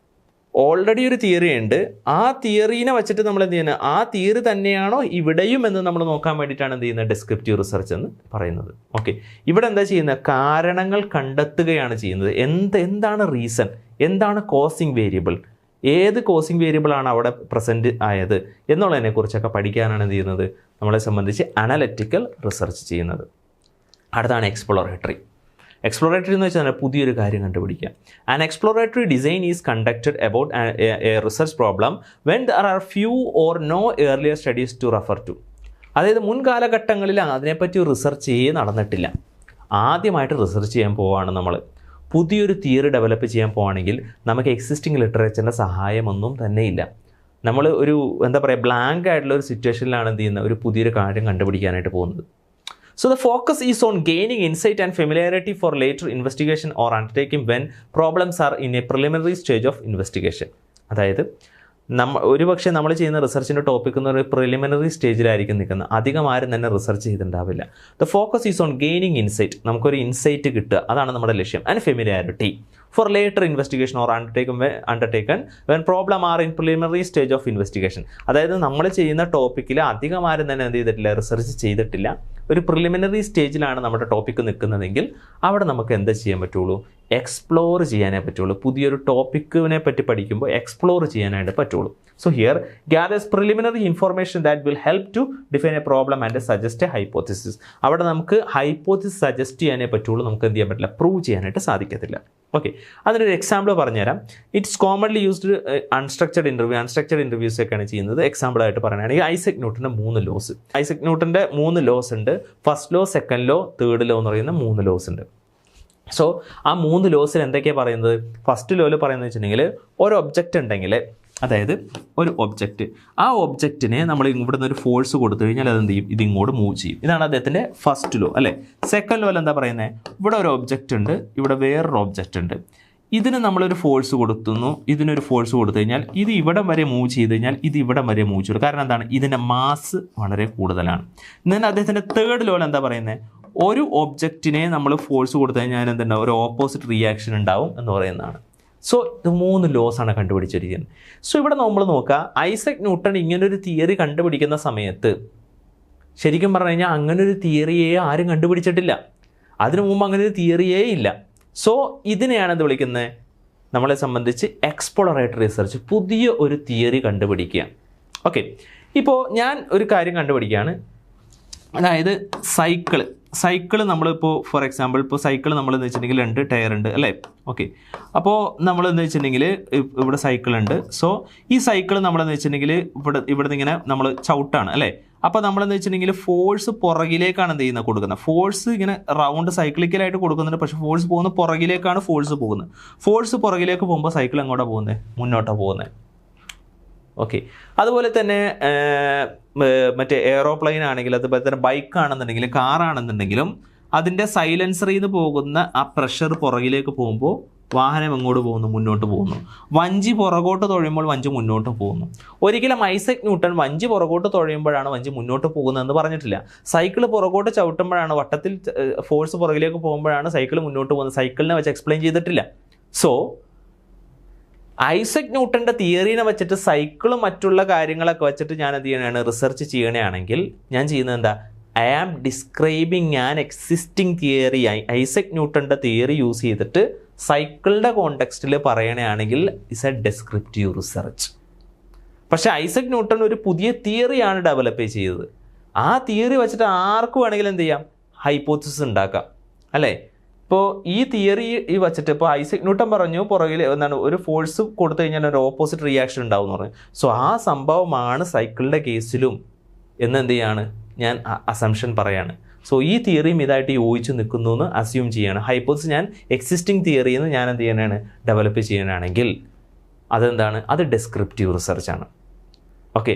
ഓൾറെഡി ഒരു തിയറി ഉണ്ട്, ആ തിയറീനെ വെച്ചിട്ട് നമ്മൾ എന്ത് ചെയ്യുന്നത്, ആ തിയറി തന്നെയാണോ ഇവിടെയും എന്ന് നമ്മൾ നോക്കാൻ വേണ്ടിയിട്ടാണ് എന്ത് ചെയ്യുന്നത്, ഡെസ്ക്രിപ്റ്റീവ് റിസർച്ച് എന്ന് പറയുന്നത്. ഓക്കെ, ഇവിടെ എന്താ ചെയ്യുന്നത്, കാരണങ്ങൾ കണ്ടെത്തുകയാണ് ചെയ്യുന്നത്. എന്താണ് റീസൺ, എന്താണ് കോസിങ് വേരിയബിൾ, ഏത് കോസിങ് വേരിയബിളാണ് അവിടെ പ്രസൻറ്റ് ആയത് എന്നുള്ളതിനെക്കുറിച്ചൊക്കെ പഠിക്കാനാണ് എന്ത് ചെയ്യുന്നത്, നമ്മളെ സംബന്ധിച്ച് അനലറ്റിക്കൽ റിസർച്ച് ചെയ്യുന്നത്. അടുത്താണ് എക്സ്പ്ലോറേറ്ററി. എക്സ്പ്ലോറേറ്ററി എന്ന് വെച്ചാൽ പുതിയൊരു കാര്യം കണ്ടുപിടിക്കുക. An exploratory design is conducted about a research problem when there are few or no earlier studies to refer to. അതായത് മുൻകാലഘട്ടങ്ങളിൽ അതിനെപ്പറ്റി റിസർച്ച് നടന്നിട്ടില്ല, ആദ്യമായിട്ട് റിസർച്ച് ചെയ്യാൻ പോവുകയാണ് നമ്മൾ. പുതിയൊരു തിയറി ഡെവലപ്പ് ചെയ്യാൻ പോവുകയാണെങ്കിൽ നമുക്ക് എക്സിസ്റ്റിംഗ് ലിറ്ററേച്ചറിൻ്റെ സഹായമൊന്നും തന്നെ ഇല്ല. നമ്മൾ ഒരു എന്താ പറയുക, ബ്ലാങ്ക് ആയിട്ടുള്ള ഒരു സിറ്റുവേഷനിലാണ് എന്ത് ചെയ്യുന്നത്, ഒരു പുതിയൊരു കാര്യം കണ്ടുപിടിക്കാനായിട്ട് പോകുന്നത്. So the focus is on gaining insight and familiarity for later investigation or undertaking when problems are in a preliminary stage of investigation. അതായത് ഒരുപക്ഷെ നമ്മൾ ചെയ്യുന്ന റിസർച്ചിൻ്റെ ടോപ്പിക് എന്ന് പറയുന്നത് പ്രിലിമിനറി സ്റ്റേജിലായിരിക്കും നിൽക്കുന്നത്, അധികം ആരും തന്നെ റിസർച്ച് ചെയ്തിട്ടുണ്ടാവില്ല. The focus is on gaining insight, നമുക്കൊരു ഇൻസൈറ്റ് കിട്ടുക, അതാണ് നമ്മുടെ ലക്ഷ്യം. And familiarity for later investigation or undertaken when problem are in preliminary stage of investigation. അതായത് നമ്മൾ ചെയ്യുന്ന ടോപ്പിക്കിൽ അധികം ആരും തന്നെ എന്ത് ചെയ്തിട്ടില്ല, റിസർച്ച് ചെയ്തിട്ടില്ല, ഒരു പ്രിലിമിനറി സ്റ്റേജിലാണ് നമ്മുടെ ടോപ്പിക്ക് നിൽക്കുന്നതെങ്കിൽ അവിടെ നമുക്ക് എന്താ ചെയ്യാൻ പറ്റുള്ളൂ, എക്സ്പ്ലോർ ചെയ്യാനേ പറ്റുള്ളൂ. പുതിയൊരു ടോപ്പിക്കിനെ പറ്റി പഠിക്കുമ്പോൾ എക്സ്പ്ലോർ ചെയ്യാനായിട്ട് പറ്റുള്ളൂ. So here gathers preliminary information that will help to define a problem and suggest a hypothesis. അവിടെ നമുക്ക് ഹൈപ്പോത്തിസിസ് സജസ്റ്റ് ചെയ്യാനേ പറ്റുള്ളൂ, നമുക്ക് എന്ത് ചെയ്യാൻ പറ്റില്ല, പ്രൂവ് ചെയ്യാനായിട്ട് സാധിക്കത്തില്ല. ഓക്കെ, അതിനൊരു എക്സാമ്പിൾ പറഞ്ഞുതരാം. It's commonly used unstructured interviews ഒക്കെയാണ് ചെയ്യുന്നത്. എക്സാമ്പിളായിട്ട് പറയുകയാണെങ്കിൽ ഐസക് ന്യൂട്ടൻ്റെ 3 ലോസ്. ഐസക് ന്യൂട്ടൻ്റെ 3 ലോസ് ഉണ്ട്. First law, second law, third law എന്ന് പറയുന്ന 3 ലോസ് ഉണ്ട്. സോ ആ 3 ലോസിൽ എന്തൊക്കെയാണ് പറയുന്നത്? ഫസ്റ്റ് ലോയിൽ പറയുന്നത് വെച്ചിട്ടുണ്ടെങ്കിൽ ഒരു ഒബ്ജക്റ്റ് ഉണ്ടെങ്കിൽ, അതായത് ഒരു ഒബ്ജക്റ്റ്, ആ ഒബ്ജക്റ്റിനെ നമ്മൾ ഇവിടുന്ന് ഒരു ഫോഴ്സ് കൊടുത്തു കഴിഞ്ഞാൽ അതെന്ത് ചെയ്യും, ഇതിങ്ങോട്ട് മൂവ് ചെയ്യും. ഇതാണ് അദ്ദേഹത്തിൻ്റെ ഫസ്റ്റ് ലോ അല്ലേ. സെക്കൻഡ് ലോയിൽ എന്താ പറയുന്നത്? ഇവിടെ ഒരു ഒബ്ജക്റ്റ് ഉണ്ട്, ഇവിടെ വേറൊരു ഒബ്ജക്റ്റ് ഉണ്ട്. ഇതിന് നമ്മളൊരു ഫോഴ്സ് കൊടുത്തുന്നു, ഇതിനൊരു ഫോഴ്സ് കൊടുത്തു കഴിഞ്ഞാൽ ഇത് ഇവിടം വരെ മൂവ് ചെയ്ത് കഴിഞ്ഞാൽ ഇത് ഇവിടം വരെ മൂവ് ചെയ്യും. കാരണം എന്താണ്? ഇതിൻ്റെ മാസ് വളരെ കൂടുതലാണ്. എന്നാൽ അദ്ദേഹത്തിൻ്റെ തേർഡ് ലോയിൽ എന്താ പറയുന്നത്? ഒരു ഒബ്ജക്റ്റിനെ നമ്മൾ ഫോഴ്സ് കൊടുത്തു കഴിഞ്ഞാൽ എന്തുണ്ടാവും, ഒരു ഓപ്പോസിറ്റ് റിയാക്ഷൻ ഉണ്ടാവും എന്ന് പറയുന്നതാണ്. സോ ഇത് 3 ലോസാണ് കണ്ടുപിടിച്ചിരിക്കുന്നത്. സോ ഇവിടെ നമ്മൾ നോക്കുക, ഐസക് ന്യൂട്ടൺ ഇങ്ങനൊരു തിയറി കണ്ടുപിടിക്കുന്ന സമയത്ത് ശരിക്കും പറഞ്ഞു കഴിഞ്ഞാൽ അങ്ങനൊരു തിയറിയെ ആരും കണ്ടുപിടിച്ചിട്ടില്ല. അതിനു മുമ്പ് അങ്ങനൊരു തിയറിയേ ഇല്ല. സോ ഇതിനെയാണ് എന്ത് വിളിക്കുന്നത്? നമ്മളെ സംബന്ധിച്ച് എക്സ്പ്ലോറേറ്ററി റിസർച്ച്, പുതിയ ഒരു തിയറി കണ്ടുപിടിക്കുക. ഓക്കെ, ഇപ്പോൾ ഞാൻ ഒരു കാര്യം കണ്ടുപിടിക്കുകയാണ്, അതായത് സൈക്കിള് നമ്മളിപ്പോൾ ഫോർ എക്സാമ്പിൾ ഇപ്പോൾ സൈക്കിൾ നമ്മളെന്ന് വെച്ചിട്ടുണ്ടെങ്കിൽ 2 ടയർ ഉണ്ട് അല്ലേ. ഓക്കെ, അപ്പോൾ നമ്മളെന്ന് വെച്ചിട്ടുണ്ടെങ്കിൽ ഇവിടെ സൈക്കിളുണ്ട്. സോ ഈ സൈക്കിൾ നമ്മളെന്ന് വെച്ചിട്ടുണ്ടെങ്കിൽ ഇവിടെ ഇങ്ങനെ നമ്മൾ ചവിട്ടാണ് അല്ലേ. അപ്പോൾ നമ്മളെന്ന് വെച്ചിട്ടുണ്ടെങ്കിൽ ഫോഴ്സ് പുറകിലേക്കാണ് എന്ത് ചെയ്യുന്നത്, കൊടുക്കുന്നത്. ഫോഴ്സ് ഇങ്ങനെ റൗണ്ട് സൈക്ലിക്കലായിട്ട് കൊടുക്കുന്നുണ്ട്, പക്ഷേ ഫോഴ്സ് പോകുന്നത് പുറകിലേക്കാണ് ഫോഴ്സ് പോകുന്നത്. ഫോഴ്സ് പുറകിലേക്ക് പോകുമ്പോൾ സൈക്കിൾ എങ്ങോട്ടാണ് പോകുന്നത്? മുന്നോട്ടാണ് പോകുന്നത്. ഓക്കെ, അതുപോലെ തന്നെ മറ്റേ എയറോപ്ലെയിൻ ആണെങ്കിൽ, അതുപോലെ തന്നെ ബൈക്ക് ആണെന്നുണ്ടെങ്കിൽ, കാറാണെന്നുണ്ടെങ്കിലും അതിൻ്റെ സൈലൻസറിൽ നിന്ന് പോകുന്ന ആ പ്രഷർ പുറകിലേക്ക് പോകുമ്പോൾ വാഹനം എങ്ങോട്ട് പോകുന്നു? മുന്നോട്ട് പോകുന്നു. വഞ്ചി പുറകോട്ട് തുഴയുമ്പോൾ വഞ്ചി മുന്നോട്ട് പോകുന്നു. ഒരിക്കലും ഐസക് ന്യൂട്ടൺ വഞ്ചി പുറകോട്ട് തുഴയുമ്പോഴാണ് വഞ്ചി മുന്നോട്ട് പോകുന്നതെന്ന് പറഞ്ഞിട്ടില്ല. സൈക്കിൾ പുറകോട്ട് ചവിട്ടുമ്പോഴാണ്, വട്ടത്തിൽ ഫോഴ്സ് പുറകിലേക്ക് പോകുമ്പോഴാണ് സൈക്കിൾ മുന്നോട്ട് പോകുന്നത്. സൈക്കിളിനെ വെച്ച് എക്സ്പ്ലെയിൻ ചെയ്തിട്ടില്ല. സോ ഐസക് ന്യൂട്ടൻ്റെ തിയറീനെ വെച്ചിട്ട് സൈക്കിളും മറ്റുള്ള കാര്യങ്ങളൊക്കെ വെച്ചിട്ട് ഞാൻ എന്ത് ചെയ്യണതാണ്, റിസർച്ച് ചെയ്യണമെങ്കിൽ ഞാൻ ചെയ്യുന്നത് എന്താ? I am describing an existing theory. Isaac ന്യൂട്ടൻ്റെ തിയറി യൂസ് ചെയ്തിട്ട് സൈക്കിളിൻ്റെ കോണ്ടെക്സ്റ്റിൽ പറയണമെങ്കിൽ ഇസ് എ ഡെസ്ക്രിപ്റ്റീവ് റിസർച്ച്. പക്ഷേ ഐസക് ന്യൂട്ടൺ ഒരു പുതിയ തിയറിയാണ് ഡെവലപ്പ് ചെയ്തത്. ആ തിയറി വെച്ചിട്ട് ആർക്ക് വേണമെങ്കിലും എന്ത് ചെയ്യാം, ഹൈപ്പോത്തിസിസ് ഉണ്ടാക്കാം അല്ലേ. ഇപ്പോൾ ഈ തിയറി വെച്ചിട്ട് ഇപ്പോൾ ഐസക് ന്യൂട്ടൺ പറഞ്ഞു പുറകിൽ എന്താണ്, ഒരു ഫോഴ്സ് കൊടുത്തു കഴിഞ്ഞാൽ ഒരു ഓപ്പോസിറ്റ് റിയാക്ഷൻ ഉണ്ടാവും എന്ന് പറഞ്ഞു. സോ ആ സംഭവമാണ് സൈക്കിളിൻ്റെ കേസിലും എന്ന് എന്ത് ചെയ്യാണ്, ഞാൻ അസംഷൻ പറയാണ്. സോ ഈ തിയറിയും ഇതായിട്ട് യോജിച്ച് നിൽക്കുന്നു എന്ന് അസ്യൂം ചെയ്യാണ്. ഹൈപ്പോത്തിസിസ് ഞാൻ എക്സിസ്റ്റിംഗ് തിയറിയിൽ നിന്ന് ഞാൻ എന്ത് ചെയ്യാനാണ്, ഡെവലപ്പ് ചെയ്യാനാണെങ്കിൽ അതെന്താണ്, അത് ഡെസ്ക്രിപ്റ്റീവ് റിസർച്ചാണ്. ഓക്കെ,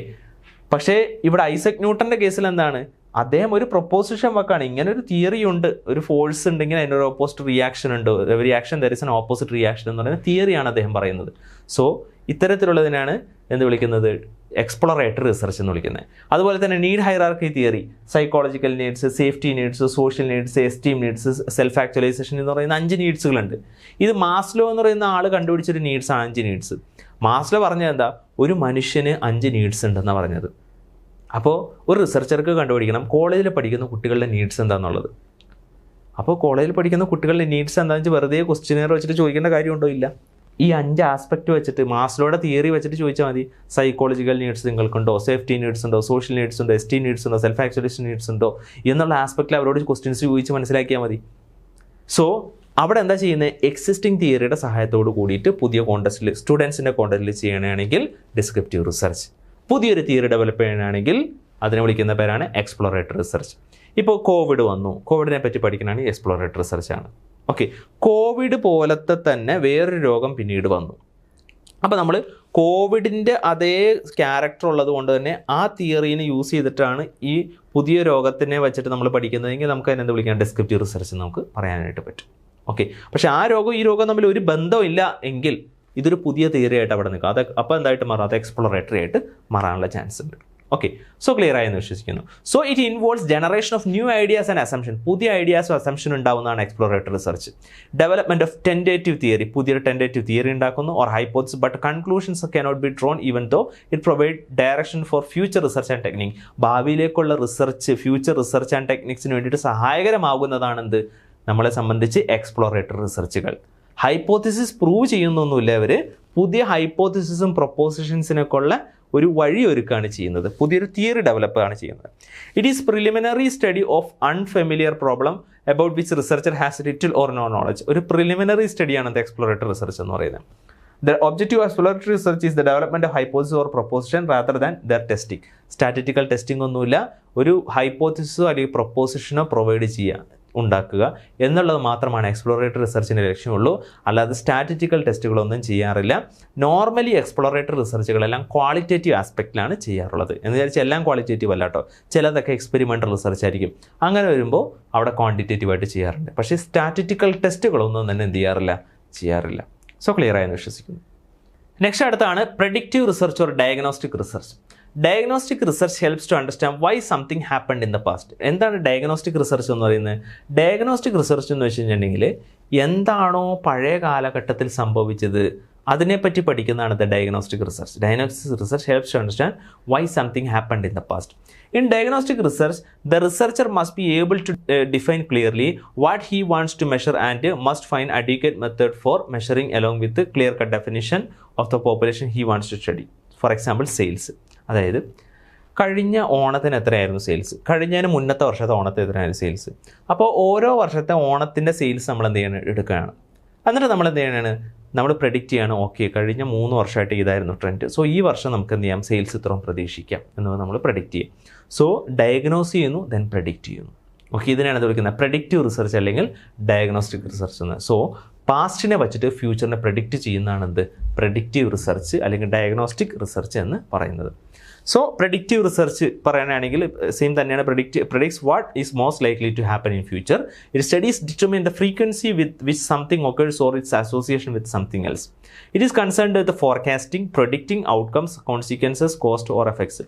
പക്ഷേ ഇവിടെ ഐസക് ന്യൂട്ടൻ്റെ കേസിൽ എന്താണ്, അദ്ദേഹം ഒരു പ്രൊപ്പോസിഷൻ വെക്കാണ്, ഇങ്ങനെ ഒരു തിയറി ഉണ്ട്, ഒരു ഫോഴ്സ് ഉണ്ടെങ്കിൽ അതിനൊരു ഓപ്പോസിറ്റ് റിയാക്ഷൻ ഉണ്ട്, reaction there is an opposite reaction എന്ന് പറയുന്ന തിയറിയാണ് അദ്ദേഹം പറയുന്നത്. സോ ഇത്തരത്തിലുള്ളതിനാണ് എന്ത് വിളിക്കുന്നത്, എക്സ്പ്ലോറേറ്ററി റിസർച്ച് എന്ന് വിളിക്കുന്നത്. അതുപോലെ തന്നെ need hierarchy theory, psychological needs, safety needs, social needs, esteem needs, self actualization എന്ന് പറയുന്ന 5 നീഡ്സുകളുണ്ട്. ഇത് മാസ്ലോ എന്ന് പറയുന്ന ആൾ കണ്ടുപിടിച്ചൊരു നീഡ്സാണ് 5 നീഡ്സ്. മാസ്ലോ പറഞ്ഞത് എന്താ, ഒരു മനുഷ്യന് 5 നീഡ്സ് ഉണ്ടെന്നാണ് പറഞ്ഞത്. അപ്പോൾ ഒരു റിസർച്ചർക്ക് കണ്ടുപിടിക്കണം കോളേജിൽ പഠിക്കുന്ന കുട്ടികളുടെ നീഡ്സ് എന്താണെന്നുള്ളത്. അപ്പോൾ കോളേജിൽ പഠിക്കുന്ന കുട്ടികളുടെ നീഡ്സ് എന്താണെന്ന് വെച്ചാൽ വെറുതെ ക്വസ്റ്റ്യനെയർ വെച്ചിട്ട് ചോദിക്കേണ്ട കാര്യമുണ്ടോ? ഇല്ല. ഈ 5 ആസ്പെക്റ്റ് വെച്ചിട്ട് മാസ്ലോയുടെ തിയറി വെച്ചിട്ട് ചോദിച്ചാൽ മതി. സൈക്കോളജിക്കൽ നീഡ്സ് നിങ്ങൾക്കുണ്ടോ, സേഫ്റ്റി നീഡ്സ് ഉണ്ടോ, സോഷ്യൽ നീഡ്സ് ഉണ്ടോ, എസ്റ്റീം നീഡ്സ് ഉണ്ടോ, സെൽഫ് ആക്ച്വലൈസേഷൻ നീഡ്സ് ഉണ്ടോ എന്നുള്ള ആസ്പെക്റ്റിൽ അവരോട് ക്വസ്റ്റ്യൻസ് ചോദിച്ച് മനസ്സിലാക്കിയാൽ മതി. സോ അവിടെ എന്താ ചെയ്യുന്നത്, എക്സിസ്റ്റിംഗ് തിയറിയുടെ സഹായത്തോട് കൂടിയിട്ട് പുതിയ കോണ്ടസ്റ്റിൽ, സ്റ്റുഡൻസിൻ്റെ കോണ്ടസ്റ്റിൽ ചെയ്യണമെങ്കിൽ ഡിസ്ക്രിപ്റ്റീവ് റിസർച്ച്. പുതിയൊരു തിയറി ഡെവലപ്പ് ചെയ്യാനാണെങ്കിൽ അതിനെ വിളിക്കുന്ന പേരാണ് എക്സ്പ്ലോറേറ്ററി റിസർച്ച്. ഇപ്പോൾ കോവിഡ് വന്നു, കോവിഡിനെ പറ്റി പഠിക്കണമെങ്കിൽ എക്സ്പ്ലോറേറ്ററി റിസർച്ചാണ്. ഓക്കെ, കോവിഡ് പോലത്തെ തന്നെ വേറൊരു രോഗം പിന്നീട് വന്നു. അപ്പോൾ നമ്മൾ കോവിഡിൻ്റെ അതേ ക്യാരക്ടർ ഉള്ളത് കൊണ്ട് തന്നെ ആ തിയറീനെ യൂസ് ചെയ്തിട്ടാണ് ഈ പുതിയ രോഗത്തിനെ വെച്ചിട്ട് നമ്മൾ പഠിക്കുന്നതെങ്കിൽ നമുക്ക് അതിനെന്ത് വിളിക്കാം, ഡിസ്ക്രിപ്റ്റീവ് റിസർച്ച് നമുക്ക് പറയാനായിട്ട് പറ്റും. ഓക്കെ, പക്ഷേ ആ രോഗം ഈ രോഗം തമ്മിൽ ഒരു ബന്ധമില്ല എങ്കിൽ ഇതൊരു പുതിയ തിയറി ആയിട്ട് അവിടെ നിൽക്കും. അത് അപ്പോൾ എന്തായിട്ട് മാറും, അത് എക്സ്പ്ലോറേറ്ററി ആയിട്ട് മാറാനുള്ള ചാൻസ് ഉണ്ട്. ഓക്കെ, സോ ക്ലിയർ ആയെന്ന് വിശ്വസിക്കുന്നു. So it involves generation of new ideas and assumption. പുതിയ ഐഡിയാസും അസംഷൻ ഉണ്ടാവുന്നതാണ് exploratory research. Development of tentative theory, പുതിയൊരു ടെൻഡേറ്റീവ് തിയറി ഉണ്ടാക്കുന്നു, or hypothesis but conclusions cannot be drawn even though it provide direction for future research and technique. ഭാവിയിലേക്കുള്ള research, future research and ടെക്നിക്സിന് വേണ്ടിയിട്ട് സഹായകരമാകുന്നതാണെന്ത്, നമ്മളെ സംബന്ധിച്ച് എക്സ്പ്ലോറേറ്ററി റിസർച്ചുകൾ. ഹൈപ്പോത്തിസിസ് പ്രൂവ് ചെയ്യുന്നൊന്നുമില്ല, അവർ പുതിയ ഹൈപ്പോത്തിസിസും പ്രൊപ്പോസിഷൻസിനൊക്കെ ഉള്ള ഒരു വഴി ഒരുക്കുകയാണ് ചെയ്യുന്നത്, പുതിയൊരു തിയറി ഡെവലപ്പ് ആണ് ചെയ്യുന്നത്. It is preliminary study of unfamiliar problem about which researcher has little or no knowledge. ഒരു പ്രിലിമിനറി സ്റ്റഡിയാണ് ഇത് എക്സ്പ്ലോറേറ്ററി റിസർച്ച് എന്ന് പറയുന്നത്. The objective of exploratory research is the development of hypothesis or proposition rather than their testing. Statistical testing ഒന്നുമില്ല, ഒരു ഹൈപ്പോത്തിസിസോ അല്ലെങ്കിൽ പ്രൊപ്പോസിഷനോ provide ചെയ്യുക, ഉണ്ടാക്കുക എന്നുള്ളത് മാത്രമാണ് എക്സ്പ്ലോറേറ്ററി റിസർച്ചിൻ്റെ ലക്ഷ്യമുള്ളൂ. അല്ലാതെ സ്റ്റാറ്റിറ്റിക്കൽ ടെസ്റ്റുകളൊന്നും ചെയ്യാറില്ല. നോർമലി എക്സ്പ്ലോറേറ്ററി റിസർച്ചുകളെല്ലാം ക്വാളിറ്റേറ്റീവ് ആസ്പെക്റ്റിലാണ് ചെയ്യാറുള്ളത്. എന്ന് വിചാരിച്ചാൽ എല്ലാം ക്വാളിറ്റേറ്റീവ് അല്ല കേട്ടോ, ചിലതൊക്കെ എക്സ്പെരിമെൻ്റൽ റിസർച്ച് ആയിരിക്കും. അങ്ങനെ വരുമ്പോൾ അവിടെ ക്വാണ്ടിറ്റേറ്റീവായിട്ട് ചെയ്യാറുണ്ട്. പക്ഷേ സ്റ്റാറ്റിറ്റിക്കൽ ടെസ്റ്റുകളൊന്നും തന്നെ എന്ത് ചെയ്യാറില്ല. സോ ക്ലിയർ ആയെന്ന് വിശ്വസിക്കുന്നു. നെക്സ്റ്റ് അടുത്താണ് predictive research or diagnostic research. Diagnostic research helps to understand why something happened in the past. എന്താണ് ഡയഗ്നോസ്റ്റിക് റിസർച്ച് എന്ന് പറയുന്നത്? ഡയഗ്നോസ്റ്റിക് റിസർച്ച് എന്ന് വെച്ച് കഴിഞ്ഞിട്ടുണ്ടെങ്കിൽ എന്താണോ പഴയ കാലഘട്ടത്തിൽ സംഭവിച്ചത് അതിനെപ്പറ്റി പഠിക്കുന്നതാണ് the diagnostic research. Diagnostic research helps to understand why something happened in the past. In diagnostic research, the researcher must be able to define clearly what he wants to measure and must find adequate method for measuring along with the clear-cut definition of the population he wants to study. For example, sales. അതായത് കഴിഞ്ഞ ഓണത്തിന് എത്രയായിരുന്നു sales, കഴിഞ്ഞതിന് മുന്നത്തെ വർഷത്തെ ഓണത്തിന് എത്രയായിരുന്നു sales. അപ്പോൾ ഓരോ വർഷത്തെ ഓണത്തിൻ്റെ സെയിൽസ് നമ്മൾ എന്ത് ചെയ്യണം, എടുക്കുകയാണ്. എന്നിട്ട് നമ്മൾ എന്ത് ചെയ്യണമാണ്, നമ്മൾ പ്രെഡിക്റ്റ് ചെയ്യാണ്, ഓക്കെ കഴിഞ്ഞ 3 വർഷമായിട്ട് ഇതായിരുന്നു ട്രെൻഡ്, സോ ഈ വർഷം നമുക്ക് എന്ത് ചെയ്യാം, സെയിൽസ് ഇത്രയും പ്രതീക്ഷിക്കാം എന്നത് നമ്മൾ പ്രെഡിക്റ്റ് ചെയ്യും. സോ ഡയഗ്നോസ് ചെയ്യുന്നു, ദെൻ പ്രെഡിക്റ്റ് ചെയ്യുന്നു. ഓക്കെ, ഇതിനാണ് ഇത് വിളിക്കുന്നത് പ്രഡിക്റ്റീവ് റിസർച്ച് അല്ലെങ്കിൽ ഡയഗ്നോസ്റ്റിക് റിസർച്ച് എന്ന്. സോ പാസ്റ്റിനെ വച്ചിട്ട് ഫ്യൂച്ചറിനെ പ്രെഡിക്റ്റ് ചെയ്യുന്നതാണ് എന്ത്, പ്രഡിക്റ്റീവ് റിസർച്ച് അല്ലെങ്കിൽ ഡയഗ്നോസ്റ്റിക് റിസർച്ച് എന്ന് പറയുന്നത്. സോ പ്രഡിക്റ്റീവ് റിസർച്ച് പറയുകയാണെങ്കിൽ സെയിം തന്നെയാണ്. predicts what is most likely to happen in future. It studies determine the frequency with which something occurs or its association with something else. It is concerned with the forecasting, predicting outcomes, consequences, cost or effects.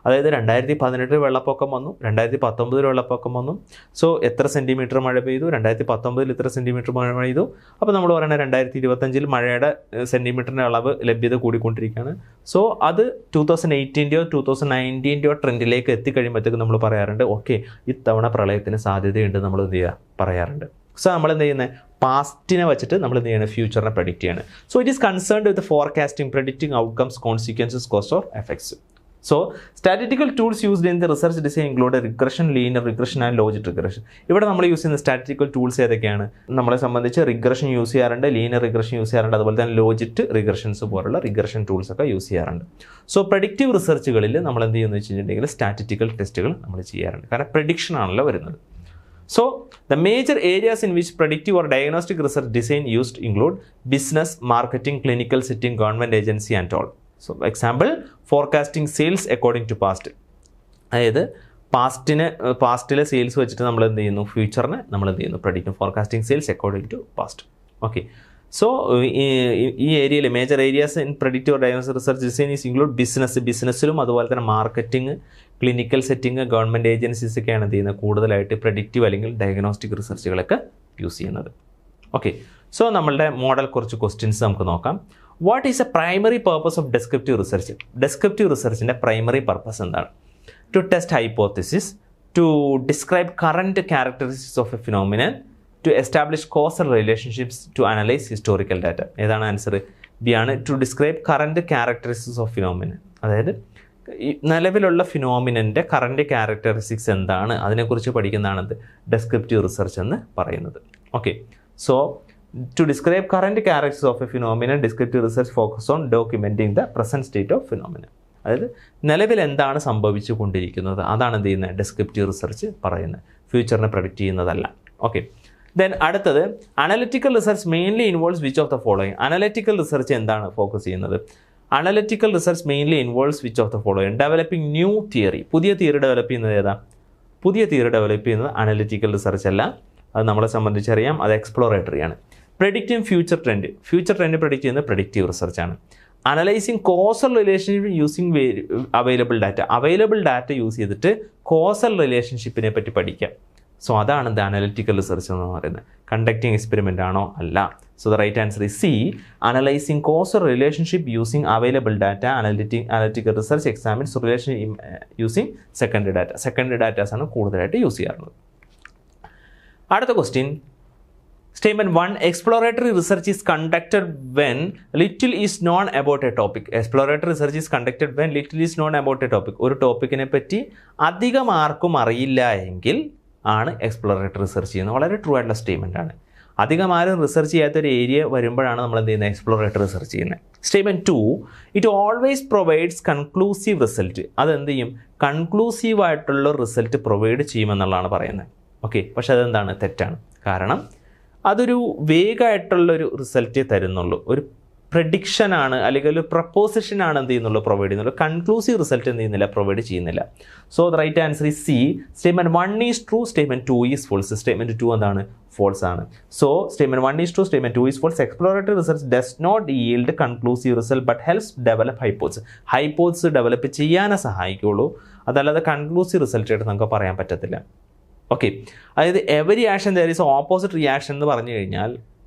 അതായത് 2018 വെള്ളപ്പൊക്കം വന്നു, 2019 വെള്ളപ്പൊക്കം വന്നു. So എത്ര centimetre മഴ പെയ്തു, 2019 ഇത്ര centimetre മഴ പെയ്തു. അപ്പോൾ നമ്മൾ പറയുന്നത് 2025 മഴയുടെ സെൻറ്റിമീറ്ററിൻ്റെ അളവ് ലഭ്യത കൂടിക്കൊണ്ടിരിക്കുകയാണ്. സോ അത് 2018 2019 ട്രെൻഡിലേക്ക് എത്തിക്കഴിയുമ്പോഴത്തേക്ക് നമ്മൾ പറയാറുണ്ട്, ഓക്കെ ഇത്തവണ പ്രളയത്തിന് സാധ്യതയുണ്ട് നമ്മൾ എന്ത് ചെയ്യുക പറയാറുണ്ട്. സോ നമ്മൾ എന്ത് ചെയ്യുന്നത്, പാസ്റ്റിനെ വെച്ചിട്ട് നമ്മൾ എന്ത് ചെയ്യണം, ഫ്യൂച്ചറിനെ പ്രഡിക്റ്റ് ചെയ്യാണ്. So it is concerned with forecasting, predicting outcomes, consequences, cost or effects. So statistical tools used in the research design include regression, linear regression and logic regression. ഇവിടെ നമ്മൾ യൂസ് ചെയ്യുന്ന സ്റ്റാറ്റിറ്റിക്കൽ ടൂൾസ് ഏതൊക്കെയാണ്? നമ്മളെ സംബന്ധിച്ച് regression use ചെയ്യാറുണ്ട്, linear regression use ചെയ്യാറുണ്ട്, അതുപോലെ തന്നെ ലോജിക് റിഗ്രഷൻസ് പോലുള്ള റിഗ്രഷൻ ടൂൾസ് ഒക്കെ യൂസ് ചെയ്യാറുണ്ട്. സോ പ്രഡിക്റ്റീവ് റിസർച്ചുകളിൽ നമ്മൾ എന്ത് ചെയ്യുന്നത് വെച്ചിട്ടുണ്ടെങ്കിൽ സ്റ്റാറ്റിറ്റിക്കൽ ടെസ്റ്റുകൾ നമ്മൾ ചെയ്യാറുണ്ട്, കാരണം പ്രഡിക്ഷൻ ആണല്ലോ വരുന്നത്. So, the major areas in which predictive or diagnostic research design used include business, marketing, clinical setting, government agency and all. So, example, forecasting sales according to past. അതായത് പാസ്റ്റിലെ സെയിൽസ് വെച്ചിട്ട് നമ്മൾ എന്ത് ചെയ്യുന്നു, ഫ്യൂച്ചറിനെ നമ്മൾ എന്ത് ചെയ്യുന്നു, പ്രഡിക്റ്റും. Forecasting sales according to past. Okay, so ഈ ഏരിയയിൽ major areas in predictive or diagnostic research design is include ബിസിനസ്സിലും അതുപോലെ തന്നെ marketing, clinical setting, government agencies ഒക്കെയാണ് എന്ത് ചെയ്യുന്നത്, കൂടുതലായിട്ട് പ്രഡിക്റ്റീവ് അല്ലെങ്കിൽ ഡയഗ്നോസ്റ്റിക് റിസർച്ചുകളൊക്കെ യൂസ് ചെയ്യുന്നത്. ഓക്കെ, സോ നമ്മളുടെ മോഡൽ കുറച്ച് ക്വസ്റ്റ്യൻസ് നമുക്ക് നോക്കാം. What is a primary purpose of descriptive research? Descriptive റിസർച്ചിൻ്റെ പ്രൈമറി പർപ്പസ് എന്താണ്? To test hypothesis, to describe current characteristics of a phenomenon, to establish causal relationships, to analyse historical data. ഏതാണ് answer? B ആണ്. To describe current characteristics of phenomenon, അതായത് ഈ നിലവിലുള്ള ഫിനോമിനൻ്റെ current characteristics എന്താണ് അതിനെക്കുറിച്ച് പഠിക്കുന്നതാണത് descriptive research എന്ന് പറയുന്നത്. Okay, so to describe current characteristics of a phenomenon, descriptive research focus on documenting the present state of phenomenon. അതായത് നിലവിൽ എന്താണ് സംഭവിച്ചു കൊണ്ടിരിക്കുന്നത് അതാണ് എന്ത് ചെയ്യുന്നത്, ഡെസ്ക്രിപ്റ്റീവ് റിസർച്ച് പറയുന്നത്, ഫ്യൂച്ചറിനെ പ്രഡിക്റ്റ് ചെയ്യുന്നതല്ല. ഓക്കെ, ദെൻ അടുത്തത് analytical research mainly involves which of the following. Analytical research എന്താണ് ഫോക്കസ് ചെയ്യുന്നത്? Analytical research mainly involves which of the following. Developing new theory, പുതിയ തിയറി ഡെവലപ്പ് ചെയ്യുന്നത് ഏതാ? പുതിയ തിയറി ഡെവലപ്പ് ചെയ്യുന്നത് അനലിറ്റിക്കൽ റിസർച്ച് അല്ല, അത് നമ്മളെ സംബന്ധിച്ചറിയാം, അത് എക്സ്പ്ലോറേറ്ററി ആണ്. പ്രെഡിക്റ്റിംഗ് ഫ്യൂച്ചർ ട്രെൻഡ് പ്രെഡിക്റ്റ് ചെയ്യുന്നത് പ്രെഡിക്റ്റീവ് റിസർച്ചാണ്. Analysing causal relationship using available data use ചെയ്തിട്ട് കോസൽ റിലേഷൻഷിപ്പിനെ പറ്റി പഠിക്കാം. സോ അതാണ് ദ അനലിറ്റിക്കൽ റിസർച്ച് എന്ന് പറയുന്നത്. കണ്ടക്ടിങ് എക്സ്പെരിമെൻ്റ് ആണോ? അല്ല. So the right answer is C, analysing causal relationship using available data. Analytical research examines relation using secondary datas ആണ് കൂടുതലായിട്ട് യൂസ് ചെയ്യാറുള്ളത്. അടുത്ത question, Statement 1, exploratory research is conducted when little is known about a topic. Exploratory research is conducted when little is known about a topic. ഒരു ടോപ്പിക്കിനെ പറ്റി അധികം ആർക്കും അറിയില്ല എങ്കിൽ ആണ് എക്സ്പ്ലോറേറ്ററി റിസർച്ച് ചെയ്യുന്നത്. വളരെ ട്രൂ ആയിട്ടുള്ള സ്റ്റേറ്റ്മെൻ്റ് ആണ്. അധികം ആരും റിസർച്ച് ചെയ്യാത്തൊരു ഏരിയ വരുമ്പോഴാണ് നമ്മൾ എന്ത് ചെയ്യുന്നത്, എക്സ്പ്ലോറേറ്ററി റിസർച്ച് ചെയ്യുന്നത്. Statement 2, it always provides conclusive result. അതെന്ത് ചെയ്യും, കൺക്ലൂസീവ് ആയിട്ടുള്ള റിസൾട്ട് പ്രൊവൈഡ് ചെയ്യുമെന്നുള്ളതാണ് പറയുന്നത്. ഓക്കെ, പക്ഷെ അതെന്താണ്, തെറ്റാണ്. കാരണം അതൊരു വേഗമായിട്ടുള്ളൊരു റിസൾട്ടേ തരുന്നുള്ളൂ. ഒരു പ്രഡിക്ഷനാണ് അല്ലെങ്കിൽ ഒരു പ്രപ്പോസിഷനാണ് എന്ത് ചെയ്യുന്നുള്ളൂ, പ്രൊവൈഡ് ചെയ്യുന്നുള്ളൂ. കൺക്ലൂസീവ് റിസൾട്ട് എന്ത് ചെയ്യുന്നില്ല, പ്രൊവൈഡ് ചെയ്യുന്നില്ല. So the right answer is C. Statement 1 is true, statement 2 is false. Statement 2 എന്താണ്, ഫോൾസ് ആണ്. So statement 1 is true, statement 2 is false. Exploratory research does not yield conclusive result but helps develop hypothesis. Hypothesis develop ചെയ്യാനേ സഹായിക്കുള്ളൂ, അതല്ലാതെ conclusive result ആയിട്ട് നമുക്ക് പറയാൻ പറ്റത്തില്ല. Okay, അതായത് every action there is opposite reaction എന്ന് പറഞ്ഞു കഴിഞ്ഞാൽ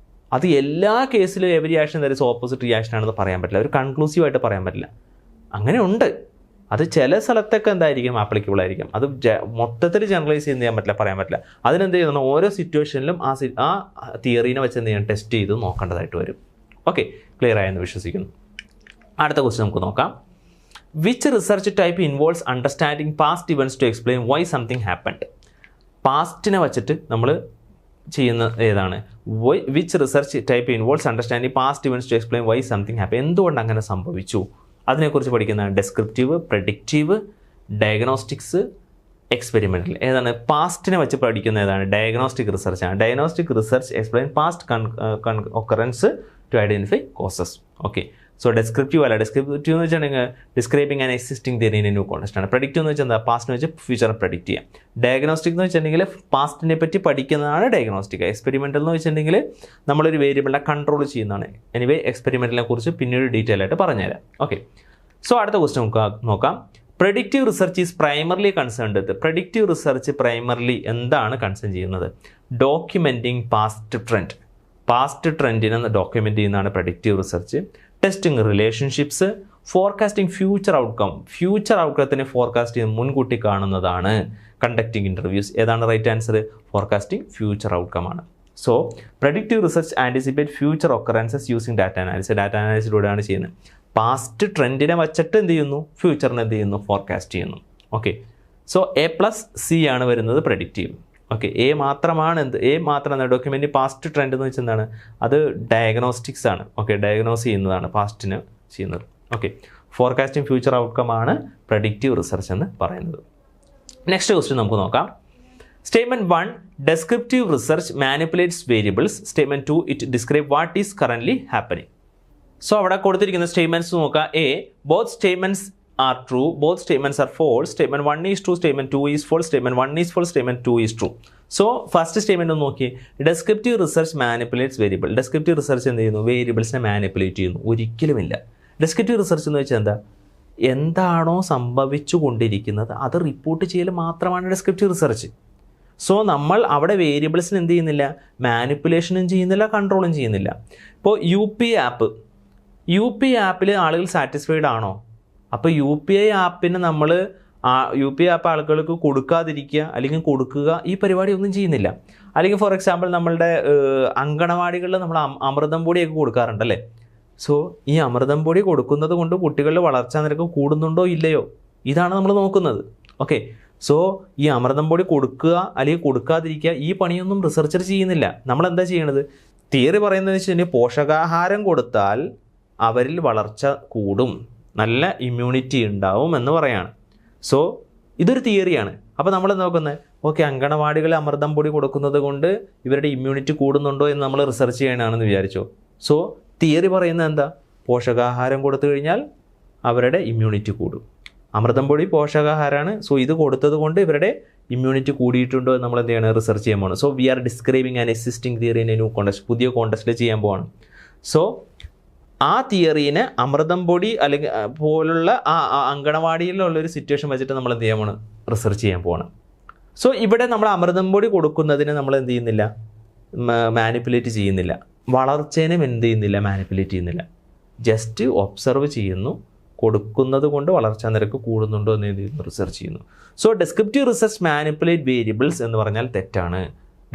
അത് എല്ലാ കേസിലും every action there is opposite reaction ആണെന്ന് പറയാൻ പറ്റില്ല, ഒരു കൺക്ലൂസീവായിട്ട് പറയാൻ പറ്റില്ല. അങ്ങനെ ഉണ്ട്, അത് ചില സ്ഥലത്തൊക്കെ എന്തായിരിക്കും, ആപ്ലിക്കബിൾ ആയിരിക്കും. അത് മൊത്തത്തിൽ ജനറലൈസ് ചെയ്യാൻ പറ്റില്ല, പറയാൻ പറ്റില്ല. അതിനെന്ത് ചെയ്യുന്നു, ഓരോ സിറ്റുവേഷനിലും ആ തിയറീനെ വെച്ച് എന്ത് ചെയ്യണം, ടെസ്റ്റ് ചെയ്ത് നോക്കേണ്ടതായിട്ട് വരും. ഓക്കെ, ക്ലിയർ ആയെന്ന് വിശ്വസിക്കുന്നു. അടുത്ത ക്വസ്റ്റ്യൻ നമുക്ക് നോക്കാം. Which research type involves understanding past events to explain why something happened? പാസ്റ്റിനെ വച്ചിട്ട് നമ്മൾ ചെയ്യുന്ന ഏതാണ്? Which research type involves understanding past events to explain why something happen? എന്തുകൊണ്ട് അങ്ങനെ സംഭവിച്ചു അതിനെക്കുറിച്ച് പഠിക്കുന്നതാണ് ഡെസ്ക്രിപ്റ്റീവ്, പ്രഡിക്റ്റീവ്, ഡയഗ്നോസ്റ്റിക്സ്, എക്സ്പെരിമെൻ്റൽ. ഏതാണ്? പാസ്റ്റിനെ വെച്ച് പഠിക്കുന്ന ഏതാണ്? ഡയഗ്നോസ്റ്റിക് റിസർച്ചാണ്. Diagnostic research explain past occurrence to identify causes. Okay, so descriptive അല്ല. ഡെസ്ക്രിപ്റ്റീവ് എന്ന് വെച്ചിട്ടുണ്ടെങ്കിൽ describing and existing theory in a new context ആണ്. പ്രഡിക്റ്റീവ് എന്ന് വെച്ചാൽ എന്താ, പാസ്റ്റിനെ വെച്ച് ഫ്യൂച്ചറെ പ്രഡിക്റ്റ് ചെയ്യാം. ഡയഗ്നോസ്റ്റിക് എന്ന് വെച്ചിട്ടുണ്ടെങ്കിൽ പാസ്റ്റിനെ പറ്റി പഠിക്കുന്നതാണ് ഡയഗ്നോസ്റ്റിക്. എക്സ്പെരിമെൻ്റൽ എന്ന് വെച്ചിട്ടുണ്ടെങ്കിൽ നമ്മളൊരു വേരിയബിളിനെ കൺട്രോൾ ചെയ്യുന്നതാണ്. എനിവേ എക്സ്പെരിമെൻ്റലിനെ കുറിച്ച് പിന്നീട് ഡീറ്റെയിൽ ആയിട്ട് പറഞ്ഞുതരാം. ഓക്കെ, സോ അടുത്ത ക്വസ്റ്റ്യൻ നോക്കാം. Predictive research is primarily concerned with. Predictive research primarily എന്താണ് കൺസേൺ ചെയ്യുന്നത്? Documenting past trend. പാസ്റ്റ് ട്രെൻഡിനെ ഡോക്യുമെൻ്റ് ചെയ്യുന്നതാണ് predictive research. Testing relationships, forecasting future outcome. Future ഔട്ട്കത്തിനെ ഫോർകാസ്റ്റ് ചെയ്ത് മുൻകൂട്ടി കാണുന്നതാണ്. Conducting interviews. ഏതാണ് right answer? Forecasting future outcome ആണ്. So predictive research anticipate future occurrences using data analysis. Data അനാലിസിലൂടെയാണ് ചെയ്യുന്നത്. പാസ്റ്റ് ട്രെൻഡിനെ വച്ചിട്ട് എന്ത് ചെയ്യുന്നു, ഫ്യൂച്ചറിനെ എന്ത് ചെയ്യുന്നു, ഫോർകാസ്റ്റ് ചെയ്യുന്നു. ഓക്കെ, സോ A+C ആണ് വരുന്നത് പ്രഡിക്റ്റീവ്. ഓക്കെ, എ മാത്രമാണ് ഡോക്യുമെൻ്റ് പാസ്റ്റ് ട്രെൻഡ് എന്ന് വെച്ചാൽ എന്താണ്, അത് ഡയഗ്നോസ്റ്റിക്സ് ആണ്. ഓക്കെ, ഡയഗ്നോസ് ചെയ്യുന്നതാണ് പാസ്റ്റിന് ചെയ്യുന്നത്. ഓക്കെ, ഫോർകാസ്റ്റിംഗ് ഫ്യൂച്ചർ ഔട്ട്കം ആണ് പ്രഡിക്റ്റീവ് റിസർച്ച് എന്ന് പറയുന്നത്. നെക്സ്റ്റ് ക്വസ്റ്റ്യൻ നമുക്ക് നോക്കാം. Statement 1, descriptive research manipulates variables. Statement 2, it describe what is currently happening. So അവിടെ കൊടുത്തിരിക്കുന്ന സ്റ്റേറ്റ്മെൻറ്റ്സ് നോക്കാം. A, both statements are true, both statements are false. Statement 1 is true, statement 2 is false. Statement 1 is false, statement 2 is true. So first statement ഒന്ന് നോക്കി. Descriptive research manipulates variable. Descriptive research എന്ത് ചെയ്യുന്നു, വേരിയബിൾസിനെ manipulate ചെയ്യുന്നു? ഒരിക്കലുമില്ല. Descriptive research എന്ന് വെച്ചാൽ എന്താണോ സംഭവിച്ചു കൊണ്ടിരിക്കുന്നത് അത് റിപ്പോർട്ട് ചെയ്യൽ മാത്രമാണ് ഡെസ്ക്രിപ്റ്റീവ് റിസർച്ച്. സോ നമ്മൾ അവിടെ വേരിയബിൾസിന് എന്ത് ചെയ്യുന്നില്ല, മാനിപ്പുലേഷനും ചെയ്യുന്നില്ല, കൺട്രോളും ചെയ്യുന്നില്ല. ഇപ്പോൾ യു പി ആപ്പിൽ ആളുകൾ സാറ്റിസ്ഫൈഡ് ആണോ? അപ്പോൾ UPI ആപ്പിന് നമ്മൾ UPI ആപ്പ് ആളുകൾക്ക് കൊടുക്കാതിരിക്കുക അല്ലെങ്കിൽ കൊടുക്കുക, ഈ പരിപാടി ഒന്നും ചെയ്യുന്നില്ല. അല്ലെങ്കിൽ ഫോർ എക്സാമ്പിൾ നമ്മളുടെ അങ്കണവാടികളിൽ നമ്മൾ അമൃതം പൊടിയൊക്കെ കൊടുക്കാറുണ്ടല്ലേ. സോ ഈ അമൃതം പൊടി കൊടുക്കുന്നത് കൊണ്ട് കുട്ടികളുടെ വളർച്ചാ നിരക്ക് കൂടുന്നുണ്ടോ ഇല്ലയോ, ഇതാണ് നമ്മൾ നോക്കുന്നത്. ഓക്കെ, സോ ഈ അമൃതം പൊടി കൊടുക്കുക അല്ലെങ്കിൽ കൊടുക്കാതിരിക്കുക, ഈ പണിയൊന്നും റിസർച്ചർ ചെയ്യുന്നില്ല. നമ്മളെന്താ ചെയ്യണത്? തിയറി പറയുന്നതെന്ന് വെച്ച് കഴിഞ്ഞാൽ പോഷകാഹാരം കൊടുത്താൽ അവരിൽ വളർച്ച കൂടും, നല്ല ഇമ്മ്യൂണിറ്റി ഉണ്ടാവും എന്ന് പറയാണ്. സോ ഇതൊരു തിയറിയാണ്. അപ്പോൾ നമ്മൾ നോക്കുന്നത് ഓക്കെ, അങ്കണവാടികളിൽ അമൃതം പൊടി കൊടുക്കുന്നത് കൊണ്ട് ഇവരുടെ ഇമ്മ്യൂണിറ്റി കൂടുന്നുണ്ടോ എന്ന് നമ്മൾ റിസർച്ച് ചെയ്യണമെന്ന് വിചാരിച്ചോ. സോ തിയറി പറയുന്നത് എന്താ, പോഷകാഹാരം കൊടുത്തു കഴിഞ്ഞാൽ അവരുടെ ഇമ്മ്യൂണിറ്റി കൂടും. അമൃതം പൊടി പോഷകാഹാരമാണ്. സോ ഇത് കൊടുത്തത് കൊണ്ട് ഇവരുടെ ഇമ്മ്യൂണിറ്റി കൂടിയിട്ടുണ്ടോ എന്ന് നമ്മൾ എന്ത് ചെയ്യണം, റിസർച്ച് ചെയ്യാൻ പോകണം. So we are describing an existing theory in a new context. പുതിയ കോണ്ടെക്സ്റ്റിൽ ചെയ്യാൻ പോവാണ്. സോ ആ തിയറീനെ അമൃതം പൊടി അല്ലെങ്കിൽ പോലുള്ള ആ അങ്കണവാടിയിലുള്ളൊരു സിറ്റുവേഷൻ വെച്ചിട്ട് നമ്മൾ എന്ത് ചെയ്യാൻ പോകണം, റിസർച്ച് ചെയ്യാൻ പോകണം. സോ ഇവിടെ നമ്മൾ അമൃതം പൊടി കൊടുക്കുന്നതിന് നമ്മൾ എന്ത് ചെയ്യുന്നില്ല, മാനിപ്പുലേറ്റ് ചെയ്യുന്നില്ല. വളർച്ചേനും എന്ത് ചെയ്യുന്നില്ല, മാനിപ്പുലേറ്റ് ചെയ്യുന്നില്ല. ജസ്റ്റ് ഒബ്സർവ് ചെയ്യുന്നു, കൊടുക്കുന്നത് കൊണ്ട് വളർച്ചാ നിരക്ക് കൂടുന്നുണ്ടോ എന്ന് എന്ത് ചെയ്യുന്നു, റിസർച്ച് ചെയ്യുന്നു. So descriptive research manipulate variables എന്ന് പറഞ്ഞാൽ തെറ്റാണ്.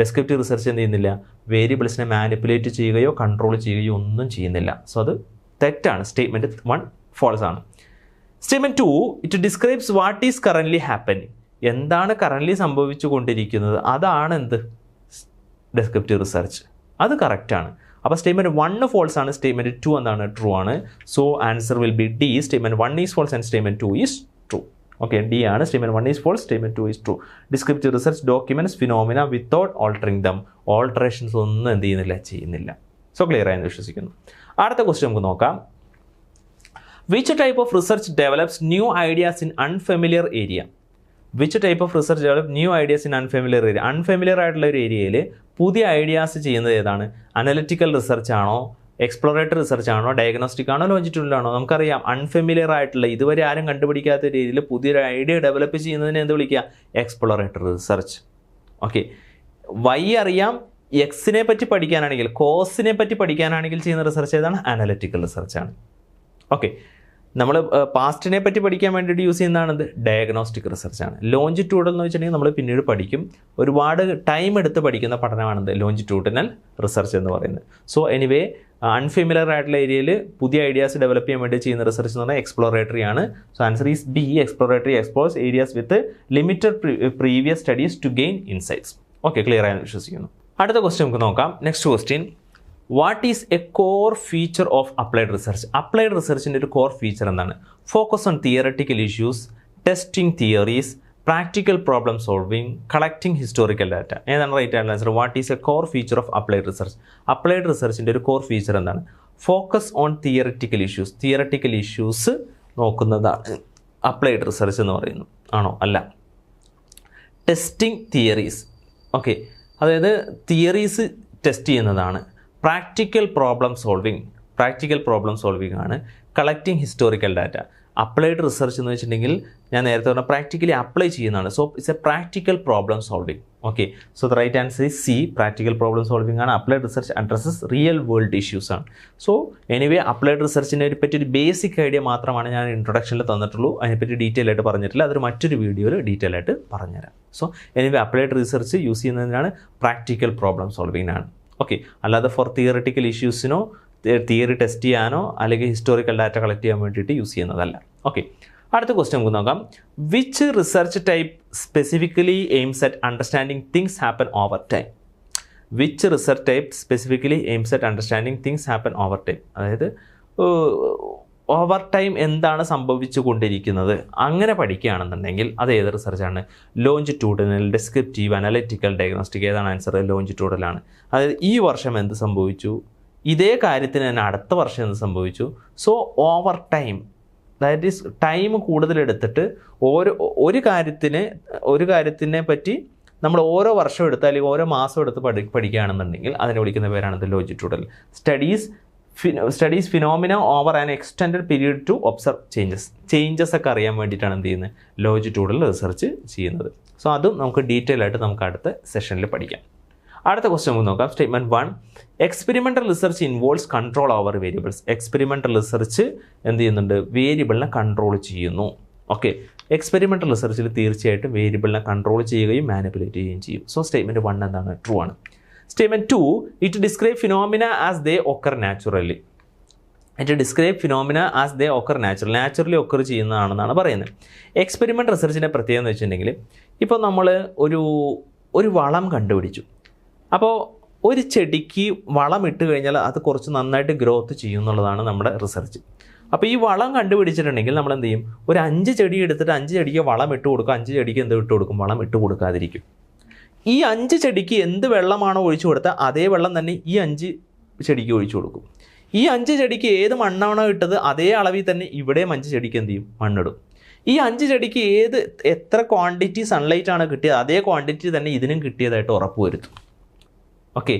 ഡെസ്ക്രിപ്റ്റീവ് റിസർച്ച് എന്ത് ചെയ്യുന്നില്ല, വേരിയബിൾസിനെ മാനിപ്പുലേറ്റ് ചെയ്യുകയോ കൺട്രോൾ ചെയ്യുകയോ ഒന്നും ചെയ്യുന്നില്ല. സോ അത് തെറ്റാണ്. സ്റ്റേറ്റ്മെൻറ്റ് 1 ഫോൾസ് ആണ്. Statement 2, it describes what is currently happening. എന്താണ് കറൻ്റ്ലി സംഭവിച്ചു കൊണ്ടിരിക്കുന്നത് അതാണ് എന്ത്, ഡെസ്ക്രിപ്റ്റീവ് റിസർച്ച്. അത് കറക്റ്റാണ്. അപ്പോൾ സ്റ്റേറ്റ്മെൻറ്റ് 1 ഫോൾസ് ആണ്, സ്റ്റേറ്റ്മെൻറ്റ് 2 എന്താണ്, ട്രൂ ആണ്. So answer will be D. Statement 1 is false and statement 2 is true. Okay, D ആണ്. Statement 1 is false, statement 2 is true. Descriptive research documents phenomena without altering them. Alterations ഒന്നും എന്ത് ചെയ്യുന്നില്ല. So clear ആയെന്ന് വിശ്വസിക്കുന്നു. അടുത്ത question നമുക്ക് നോക്കാം. Which type of research develops new ideas in unfamiliar area? Which type of research develop new ideas in unfamiliar area? Unfamiliar ആയിട്ടുള്ള ഒരു ഏരിയയിൽ പുതിയ ഐഡിയാസ് ചെയ്യുന്നത് ഏതാണ്? അനലിറ്റിക്കൽ റിസർച്ച് ആണോ, എക്സ്പ്ലോറേറ്ററി റിസർച്ച് ആണോ, ഡയഗ്നോസ്റ്റിക് ആണോ, ലോഞ്ചിറ്റ്യൂഡിനൽ ആണോ? നമുക്കറിയാം അൺഫെമിലിയർ ആയിട്ടുള്ള, ഇതുവരെ ആരും കണ്ടുപിടിക്കാത്ത രീതിയിൽ പുതിയൊരു ഐഡിയ ഡെവലപ്പ് ചെയ്യുന്നതിനെ എന്ത് വിളിക്കുക? Exploratory research. ഓക്കെ, വൈ അറിയാം, എക്സിനെ പറ്റി പഠിക്കാനാണെങ്കിൽ, കോസിനെ പറ്റി പഠിക്കാനാണെങ്കിൽ ചെയ്യുന്ന റിസർച്ച് ഏതാണ്? അനലിറ്റിക്കൽ റിസർച്ചാണ്. ഓക്കെ, നമ്മൾ പാസ്റ്റിനെ പറ്റി പഠിക്കാൻ വേണ്ടിയിട്ട് യൂസ് ചെയ്യുന്നതാണത് ഡയഗ്നോസ്റ്റിക് റിസർച്ചാണ്. ലോഞ്ചിറ്റ്യൂഡൽ എന്ന് വെച്ചിട്ടുണ്ടെങ്കിൽ നമ്മൾ പിന്നീട് പഠിക്കും, ഒരുപാട് ടൈം എടുത്ത് പഠിക്കുന്ന പഠനമാണത് ലോഞ്ചിറ്റ്യൂഡിനൽ റിസർച്ച് എന്ന് പറയുന്നത്. സോ എനിവേ അൺഫെമിലിയർ ആയിട്ടുള്ള ഏരിയയിൽ പുതിയ ഐഡിയാസ് ഡെവലപ്പ് ചെയ്യാൻ വേണ്ടി ചെയ്യുന്ന റിസർച്ച് എന്ന് പറഞ്ഞാൽ എക്സ്പ്ലോറേറ്ററി ആണ്. So answer is B. Exploratory explores areas with limited previous studies to gain insights. Okay, clear ആയെന്ന് വിശ്വസിക്കുന്നു. അടുത്ത ക്വസ്റ്റ്യൻ നമുക്ക് നോക്കാം. Next question, what is a core feature of applied research? Applied റിസർച്ചിൻ്റെ ഒരു കോർ ഫീച്ചർ എന്താണ്? Focus on theoretical issues, testing theories, practical problem solving, collecting historical data. ഏതാണ് right ആയിട്ടുള്ള answer? What is a core feature of applied research? Applied റിസർച്ചിൻ്റെ ഒരു core feature എന്താണ്? Focus on theoretical issues. Theoretical issues നോക്കുന്നതാണ് applied research എന്ന് പറയുന്നത്. ആണോ? അല്ല. Testing theories. ഓക്കെ, അതായത് തിയറീസ് ടെസ്റ്റ് ചെയ്യുന്നതാണ്. പ്രാക്ടിക്കൽ പ്രോബ്ലം സോൾവിംഗ് ആണ്. Collecting historical data. Applied research എന്ന് വെച്ചിട്ടുണ്ടെങ്കിൽ ഞാൻ നേരത്തെ പറഞ്ഞ പ്രാക്ടിക്കലി അപ്ലൈ ചെയ്യുന്നതാണ്. So it's a practical problem solving. Okay, so the right answer is C. Practical problem solving ആണ്. Applied research addresses real world issues ആണ്. So anyway applied റിസർച്ചിനെ പറ്റി ഒരു ബേസിക് ഐഡിയ മാത്രമാണ് ഞാൻ ഇൻട്രൊഡക്ഷനിൽ തന്നിട്ടുള്ളൂ. അതിനെപ്പറ്റി ഡീറ്റെയിൽ ആയിട്ട് പറഞ്ഞിട്ടില്ല. അതൊരു മറ്റൊരു വീഡിയോയിൽ ഡീറ്റെയിൽ ആയിട്ട് പറഞ്ഞുതരാം. So anyway applied research use ചെയ്യുന്നതിനാണ് പ്രാക്ടിക്കൽ പ്രോബ്ലം സോൾവിങ്ങിനാണ്. ഓക്കെ, അല്ലാതെ ഫോർ തിയറിറ്റിക്കൽ ഇഷ്യൂസിനോ തിയറി ടെസ്റ്റ് ചെയ്യാനോ അല്ലെങ്കിൽ ഹിസ്റ്റോറിക്കൽ ഡാറ്റ കളക്ട് ചെയ്യാൻ വേണ്ടിയിട്ട് യൂസ് ചെയ്യുന്നതല്ല. ഓക്കെ, അടുത്ത ക്വസ്റ്റ്യൻ നമുക്ക് നോക്കാം. Which research type specifically aims at understanding things happen over time? Which research type specifically aims at understanding things happen over time? അതായത് over time എന്താണ് സംഭവിച്ചു കൊണ്ടിരിക്കുന്നത് അങ്ങനെ പഠിക്കുകയാണെന്നുണ്ടെങ്കിൽ അത് ഏത് റിസർച്ചാണ്? Longitudinal, descriptive, analytical, diagnostic. ഏതാണ് ആൻസർ? ലോഞ്ചിറ്റ്യൂഡിലാണ്. അതായത് ഈ വർഷം എന്ത് സംഭവിച്ചു, ഇതേ കാര്യത്തിന് തന്നെ അടുത്ത വർഷം എന്ത് സംഭവിച്ചു. So over time, that is time കൂടുതലെടുത്തിട്ട് ഒരു കാര്യത്തിനെ പറ്റി നമ്മൾ ഓരോ വർഷം എടുത്ത് അല്ലെങ്കിൽ ഓരോ മാസം എടുത്ത് പഠിക്കുകയാണെന്നുണ്ടെങ്കിൽ അതിനെ വിളിക്കുന്ന പേരാണത് longitudinal. Studies phenomena over an extended period to observe changes ഒക്കെ അറിയാൻ വേണ്ടിയിട്ടാണ് എന്ത് ചെയ്യുന്നത്? ലോഞ്ചിറ്റ്യൂഡൽ റിസർച്ച് ചെയ്യുന്നത്. സോ അതും നമുക്ക് ഡീറ്റെയിൽ ആയിട്ട് നമുക്ക് അടുത്ത സെഷനിൽ പഠിക്കാം. അടുത്ത ക്വസ്റ്റ്യൻ നമുക്ക് നോക്കാം. Statement 1, experimental research involves control over variables. Experimental research എന്ത് ചെയ്യുന്നുണ്ട്? വേരിയബിളിനെ കൺട്രോൾ ചെയ്യുന്നു. ഓക്കെ, എക്സ്പെരിമെൻ്റൽ റിസർച്ചിൽ തീർച്ചയായിട്ടും വേരിയബിളിനെ കൺട്രോൾ ചെയ്യുകയും മാനിപ്പുലേറ്റ് ചെയ്യുകയും ചെയ്യും. സോ സ്റ്റേറ്റ്മെൻറ്റ് 1 എന്താണ്? ട്രൂ ആണ്. Statement 2, it describe phenomena as they occur naturally. Naturally occur ചെയ്യുന്നതാണെന്നാണ് പറയുന്നത്. എക്സ്പെരിമെൻ്റ് റിസർച്ചിൻ്റെ പ്രത്യേകത എന്ന് വെച്ചിട്ടുണ്ടെങ്കിൽ, ഇപ്പോൾ നമ്മൾ ഒരു വളം കണ്ടുപിടിച്ചു. അപ്പോൾ ഒരു ചെടിക്ക് വളം ഇട്ട് കഴിഞ്ഞാൽ അത് കുറച്ച് നന്നായിട്ട് ഗ്രോത്ത് ചെയ്യും എന്നുള്ളതാണ് നമ്മുടെ റിസർച്ച്. അപ്പോൾ ഈ വളം കണ്ടുപിടിച്ചിട്ടുണ്ടെങ്കിൽ നമ്മൾ എന്ത് ചെയ്യും? ഒരു 5 ചെടി എടുത്തിട്ട് 5 ചെടിക്ക് വളം ഇട്ട് കൊടുക്കും, 5 ചെടിക്ക് എന്ത് ഇട്ട് കൊടുക്കും? വളം ഇട്ട് കൊടുക്കാതിരിക്കും. ഈ 5 ചെടിക്ക് എന്ത് വെള്ളമാണോ ഒഴിച്ചു കൊടുത്താൽ അതേ വെള്ളം തന്നെ ഈ 5 ചെടിക്ക് ഒഴിച്ചു കൊടുക്കും. ഈ 5 ചെടിക്ക് ഏത് മണ്ണാണോ ഇട്ടത് അതേ അളവിൽ തന്നെ ഇവിടെയും 5 ചെടിക്ക് എന്ത് ചെയ്യും? മണ്ണിടും. ഈ 5 ചെടിക്ക് എത്ര ക്വാണ്ടിറ്റി സൺലൈറ്റ് ആണ് കിട്ടിയത് അതേ ക്വാണ്ടിറ്റി തന്നെ ഇതിനും കിട്ടിയതായിട്ട് ഉറപ്പ് വരുത്തും. ഓക്കെ,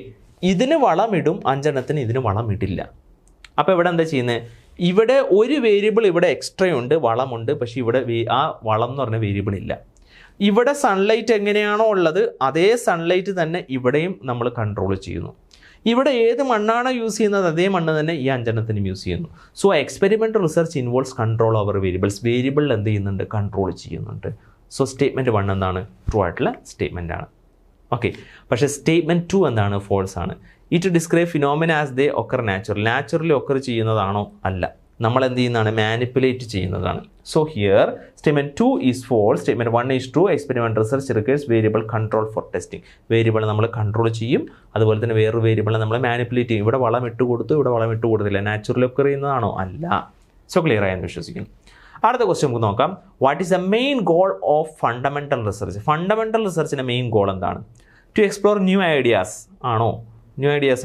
ഇതിന് വളമിടും, 5 എണ്ണത്തിന് ഇതിന് വളമിടില്ല. അപ്പോൾ ഇവിടെ എന്താ ചെയ്യുന്നത്? ഇവിടെ ഒരു വേരിയബിൾ ഇവിടെ എക്സ്ട്രാ ഉണ്ട്, വളമുണ്ട്. പക്ഷേ ഇവിടെ ആ വളം എന്ന് പറഞ്ഞ വേരിയബിൾ ഇല്ല. ഇവിടെ സൺലൈറ്റ് എങ്ങനെയാണോ ഉള്ളത് അതേ സൺലൈറ്റ് തന്നെ ഇവിടെയും നമ്മൾ കൺട്രോൾ ചെയ്യുന്നു. ഇവിടെ ഏത് മണ്ണാണോ യൂസ് ചെയ്യുന്നത് അതേ മണ്ണ് തന്നെ ഈ 5 എണ്ണത്തിനും യൂസ് ചെയ്യുന്നു. So experimental research involves control over variables. വേരിയബിളിൽ എന്ത് ചെയ്യുന്നുണ്ട്? കൺട്രോൾ ചെയ്യുന്നുണ്ട്. സോ സ്റ്റേറ്റ്മെൻറ്റ് 1 എന്താണ്? ട്രൂ ആയിട്ടുള്ള സ്റ്റേറ്റ്മെൻ്റ് ആണ്. ഓക്കെ. പക്ഷേ സ്റ്റേറ്റ്മെൻറ്റ് 2 എന്താണ്? ഫോൾസ് ആണ്. It describe phenomena as they occur naturally occur ചെയ്യുന്നതാണോ? അല്ല, നമ്മൾ എന്ത് ചെയ്യുന്നതാണ്? മാനിപ്പുലേറ്റ് ചെയ്യുന്നതാണ്. So here statement 2 is false, statement 1 is true. Experiment research requires variable control for testing. Variable നമ്മൾ കൺട്രോൾ ചെയ്യും, അതുപോലെ തന്നെ വേറൊരു വേരിയബിളെ നമ്മൾ മാനിപ്പുലേറ്റ് ചെയ്യും. ഇവിടെ വളം ഇട്ട് കൊടുത്തു, ഇവിടെ വളം ഇട്ട് കൊടുത്തില്ല. നാച്ചുറലി ഒക്കർ ചെയ്യുന്നതാണോ? അല്ല. സോ ക്ലിയർ ആയെന്ന് വിശ്വസിക്കുന്നു. അടുത്ത ക്വസ്റ്റ്യൻ നമുക്ക് നോക്കാം. What is the main goal of fundamental research? Fundamental റിസർച്ചിൻ്റെ മെയിൻ ഗോൾ എന്താണ്? ടു എക്സ്പ്ലോർ ന്യൂ ഐഡിയാസ്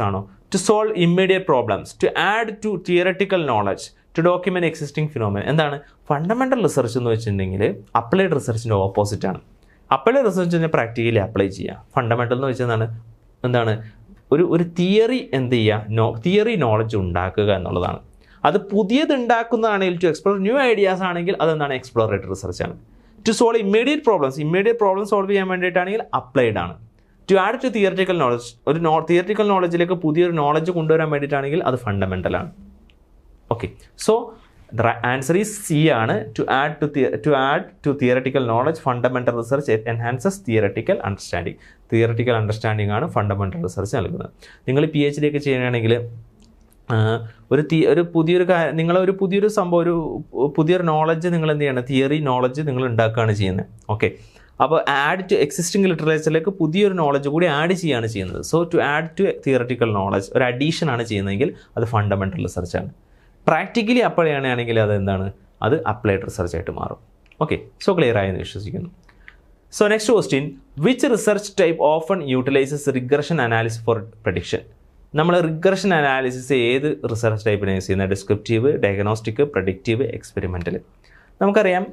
ആണോ? To solve immediate problems, to add to theoretical knowledge, to document existing phenomena. എന്താണ് fundamental research എന്ന് വെച്ചിട്ടുണ്ടെങ്കിൽ? Applied റിസർച്ചിൻ്റെ opposite ആണ്. Applied റിസർച്ചിനെ practically apply ചെയ്യുക. ഫണ്ടമെൻ്റൽ എന്ന് വെച്ചാൽ എന്താണ്? ഒരു തിയറി എന്ത് ചെയ്യുക? തിയറി നോളജ് ഉണ്ടാക്കുക എന്നുള്ളതാണ്. അത് പുതിയത് ഉണ്ടാക്കുന്നതാണെങ്കിൽ, ടു എക്സ്പ്ലോർ ന്യൂ ഐഡിയാസ് ആണെങ്കിൽ അതെന്താണ്? എക്സ്പ്ലോറേറ്ററി റിസർച്ചാണ്. To solve immediate problems solve ചെയ്യാൻ വേണ്ടിയിട്ടാണെങ്കിൽ അപ്ലൈഡ് ആണ്. To add to theoretical knowledge, theoretical നോളജിലേക്ക് പുതിയൊരു നോളജ് കൊണ്ടുവരാൻ വേണ്ടിയിട്ടാണെങ്കിൽ അത് ഫണ്ടമെൻ്റൽ ആണ്. Okay. So the answer is C ആണ്. To add to theoretical knowledge, fundamental research enhances theoretical understanding. Theoretical understanding ആണ് ഫണ്ടമെൻ്റൽ റിസർച്ച് നൽകുന്നത്. നിങ്ങൾ PhD ഒക്കെ ചെയ്യുകയാണെങ്കിൽ ഒരു പുതിയൊരു സംഭവം, പുതിയൊരു നോളജ് നിങ്ങൾ എന്ത് ചെയ്യണം? തിയറി നോളജ് നിങ്ങൾ ഉണ്ടാക്കുകയാണ് ചെയ്യുന്നത്. ഓക്കെ. അപ്പോൾ ആഡ് ടു എക്സിസ്റ്റിംഗ് ലിറ്ററേച്ചറിലേക്ക് പുതിയൊരു നോളജ് കൂടി ആഡ് ചെയ്യുകയാണ് ചെയ്യുന്നത്. So to add to theoretical knowledge ഒരു അഡീഷൻ ആണ് ചെയ്യുന്നതെങ്കിൽ അത് ഫണ്ടമെൻ്റൽ റിസർച്ചാണ്. പ്രാക്ടിക്കലി അപ്ലൈ ചെയ്യുകയാണെങ്കിൽ അത് എന്താണ്? അത് അപ്ലൈഡ് റിസർച്ച് ആയിട്ട് മാറും. ഓക്കെ. സോ ക്ലിയർ ആയെന്ന് വിശ്വസിക്കുന്നു. So next question, which research type often utilizes regression analysis for prediction? നമ്മൾ റിഗ്രഷൻ അനാലിസിസ് ഏത് റിസർച്ച് ടൈപ്പിനെ യൂസ് ചെയ്യുന്നത്? Descriptive, diagnostic, predictive, experimental. നമുക്കറിയാം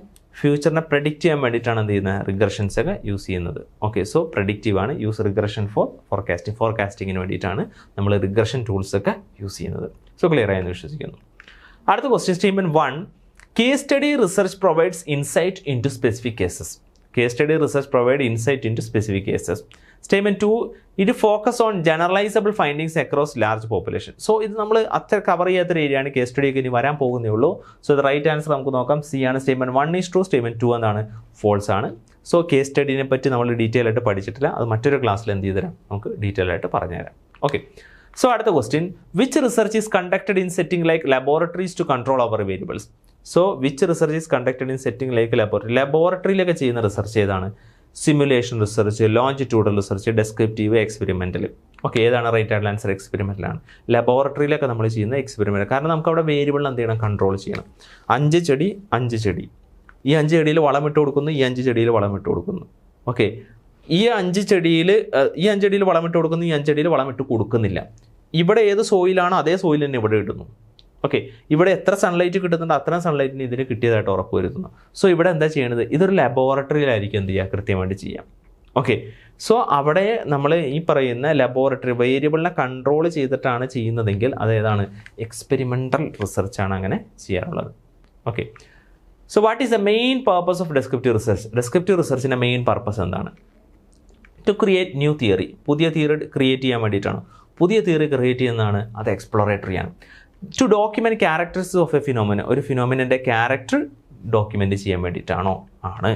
ഫ്യൂച്ചറിനെ പ്രഡിക്റ്റ് ചെയ്യാൻ വേണ്ടിയിട്ടാണ് എന്ത് ചെയ്യുന്നത്? റിഗ്രഷൻസ് ഒക്കെ യൂസ് ചെയ്യുന്നത്. ഓക്കെ. സോ പ്രഡിക്റ്റീവ് ആണ്. യൂസ് റിഗ്രഷൻ ഫോർ ഫോർകാസ്റ്റിങ്ങിന് വേണ്ടിയിട്ടാണ് നമ്മൾ റിഗ്രഷൻ ടൂൾസ് ഒക്കെ യൂസ് ചെയ്യുന്നത്. സോ ക്ലിയർ ആയെന്ന് വിശ്വസിക്കുന്നു. അടുത്ത question, statement 1, case study research provides insight into specific cases. Case study research provide insight into specific cases. Statement 2, it focus on generalizable findings across large population. So ഇത് നമ്മൾ അത്ര cover ചെയ്യാത്തൊരു area ആണ്. Case സ്റ്റഡിയൊക്കെ ഇനി വരാൻ പോകുന്നേ ഉള്ളൂ. So the right answer നമുക്ക് നോക്കാം, സി ആണ്. സ്റ്റേറ്റ്മെൻറ്റ് 1 ഈസ് ട്രൂ, സ്റ്റേറ്റ്മെൻറ്റ് 2 എന്താണ്? ഫോൾസ് ആണ്. സോ കേസ് സ്റ്റഡീനെ പറ്റി നമ്മൾ ഡീറ്റെയിൽ ആയിട്ട് പഠിച്ചിട്ടില്ല. അത് മറ്റൊരു ക്ലാസ്സിൽ എന്ത് ചെയ്തുതരാം? നമുക്ക് ഡീറ്റെയിൽ ആയിട്ട് പറഞ്ഞുതരാം. ഓക്കെ. സോ അടുത്ത question, which research is conducted in setting like laboratories to control our variables? So which research is conducted in setting like ലബോറട്ടറിയിലൊക്കെ ചെയ്യുന്ന റിസർച്ച് ഏതാണ്? Simulation research, longitudinal research, descriptive, experimental. Okay. ഏതാണ് right ആയിട്ടുള്ള answer? എക്സ്പെരിമെൻ്റലാണ്. ലബോറട്ടറിയിലൊക്കെ നമ്മൾ ചെയ്യുന്ന experiment. കാരണം നമുക്ക് അവിടെ വേരിയബിൾ എന്ത് ചെയ്യണം? കൺട്രോൾ ചെയ്യണം. 5 ചെടി ഈ 5 ചെടിയിൽ വളമിട്ട് കൊടുക്കുന്നു, ഈ 5 ചെടിയിൽ വളമിട്ട് കൊടുക്കുന്നു. ഓക്കെ. ഈ 5 ചെടിയിൽ വളമിട്ട് കൊടുക്കുന്നു, ഈ 5 ചെടിയിൽ വളമിട്ട് കൊടുക്കുന്നില്ല. ഇവിടെ ഏത് സോയിലാണോ അതേ സോയിൽ തന്നെ ഇവിടെ ഇടുന്നു. ഓക്കെ. ഇവിടെ എത്ര സൺലൈറ്റ് കിട്ടുന്നുണ്ട് അത്രയും സൺലൈറ്റിന് ഇതിന് കിട്ടിയതായിട്ട് ഉറപ്പ് വരുത്തുന്നു. സോ ഇവിടെ എന്താ ചെയ്യണത്? ഇതൊരു ലബോറട്ടറിയിലായിരിക്കും എന്ത് ചെയ്യുക? കൃത്യമായിട്ട് ചെയ്യാം. ഓക്കെ. സോ അവിടെ നമ്മൾ ഈ പറയുന്ന ലബോറട്ടറി വേരിയബിളിനെ കൺട്രോൾ ചെയ്തിട്ടാണ് ചെയ്യുന്നതെങ്കിൽ അതേതാണ്? എക്സ്പെരിമെൻ്റൽ റിസർച്ചാണ് അങ്ങനെ ചെയ്യാറുള്ളത്. Okay. So what is the main purpose of descriptive research? Descriptive റിസർച്ചിൻ്റെ മെയിൻ പർപ്പസ് എന്താണ്? To create new theory. പുതിയ തിയറി ക്രിയേറ്റ് ചെയ്യാൻ വേണ്ടിയിട്ടാണ്. പുതിയ തിയറി ക്രിയേറ്റ് ചെയ്യുന്നതാണ് അത് എക്സ്പ്ലോറേറ്ററിയാണ്. To document characteristics of a phenomena. ഒരു ഫിനോമിനൻ്റെ ക്യാരക്ടർ ഡോക്യുമെൻറ്റ് ചെയ്യാൻ വേണ്ടിയിട്ടാണോ? ആണ്.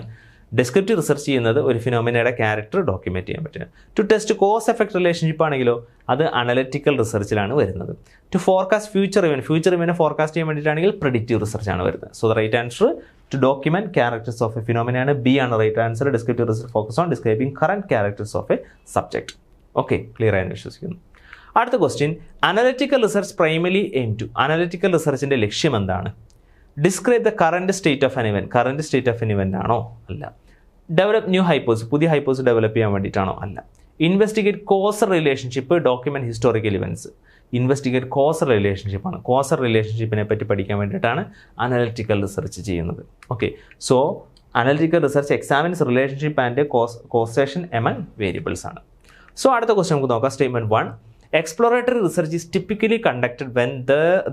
ഡെസ്ക്രിപ്റ്റീവ് റിസർച്ച് ചെയ്യുന്നത് ഒരു ഫിനോമിനയുടെ ക്യാരക്ടർ ഡോക്യുമെൻറ്റ് ചെയ്യാൻ പറ്റുക. To test cause effect relationship ആണെങ്കിലോ അത് അനലിറ്റിക്കൽ റിസർച്ചിലാണ് വരുന്നത്. To forecast future event forecast ചെയ്യാൻ വേണ്ടിയിട്ടാണെങ്കിൽ പ്രെഡിക്റ്റീവ് റിസർച്ചാണ് വരുന്നത്. So the right answer to document characters of a ഫിനോമിനയാണ്. ബി ആണ് right answer. Descriptive research focus on describing current characters of a subject. Okay. Clear ആയെന്ന് വിശ്വസിക്കുന്നു. അടുത്ത question, analytical research primarily aim to. Analytical റിസർച്ചിൻ്റെ ലക്ഷ്യം എന്താണ്? Describe the current state of an event. Current state of an event ആണോ? അല്ല. Develop new hypothesis. പുതിയ hypothesis develop ചെയ്യാൻ വേണ്ടിയിട്ടാണോ? അല്ല. Investigate causal relationship, document historical events. Investigate causal റിലേഷൻഷിപ്പാണ്. കോസൽ റിലേഷൻഷിപ്പിനെ പറ്റി പഠിക്കാൻ വേണ്ടിയിട്ടാണ് അനലിറ്റിക്കൽ റിസർച്ച് ചെയ്യുന്നത്. Okay. So analytical research examines relationship and causation among variables ആണ്. സോ അടുത്ത ക്വസ്റ്റ്യൻ നമുക്ക് നോക്കാം. Statement 1, exploratory research is typically conducted when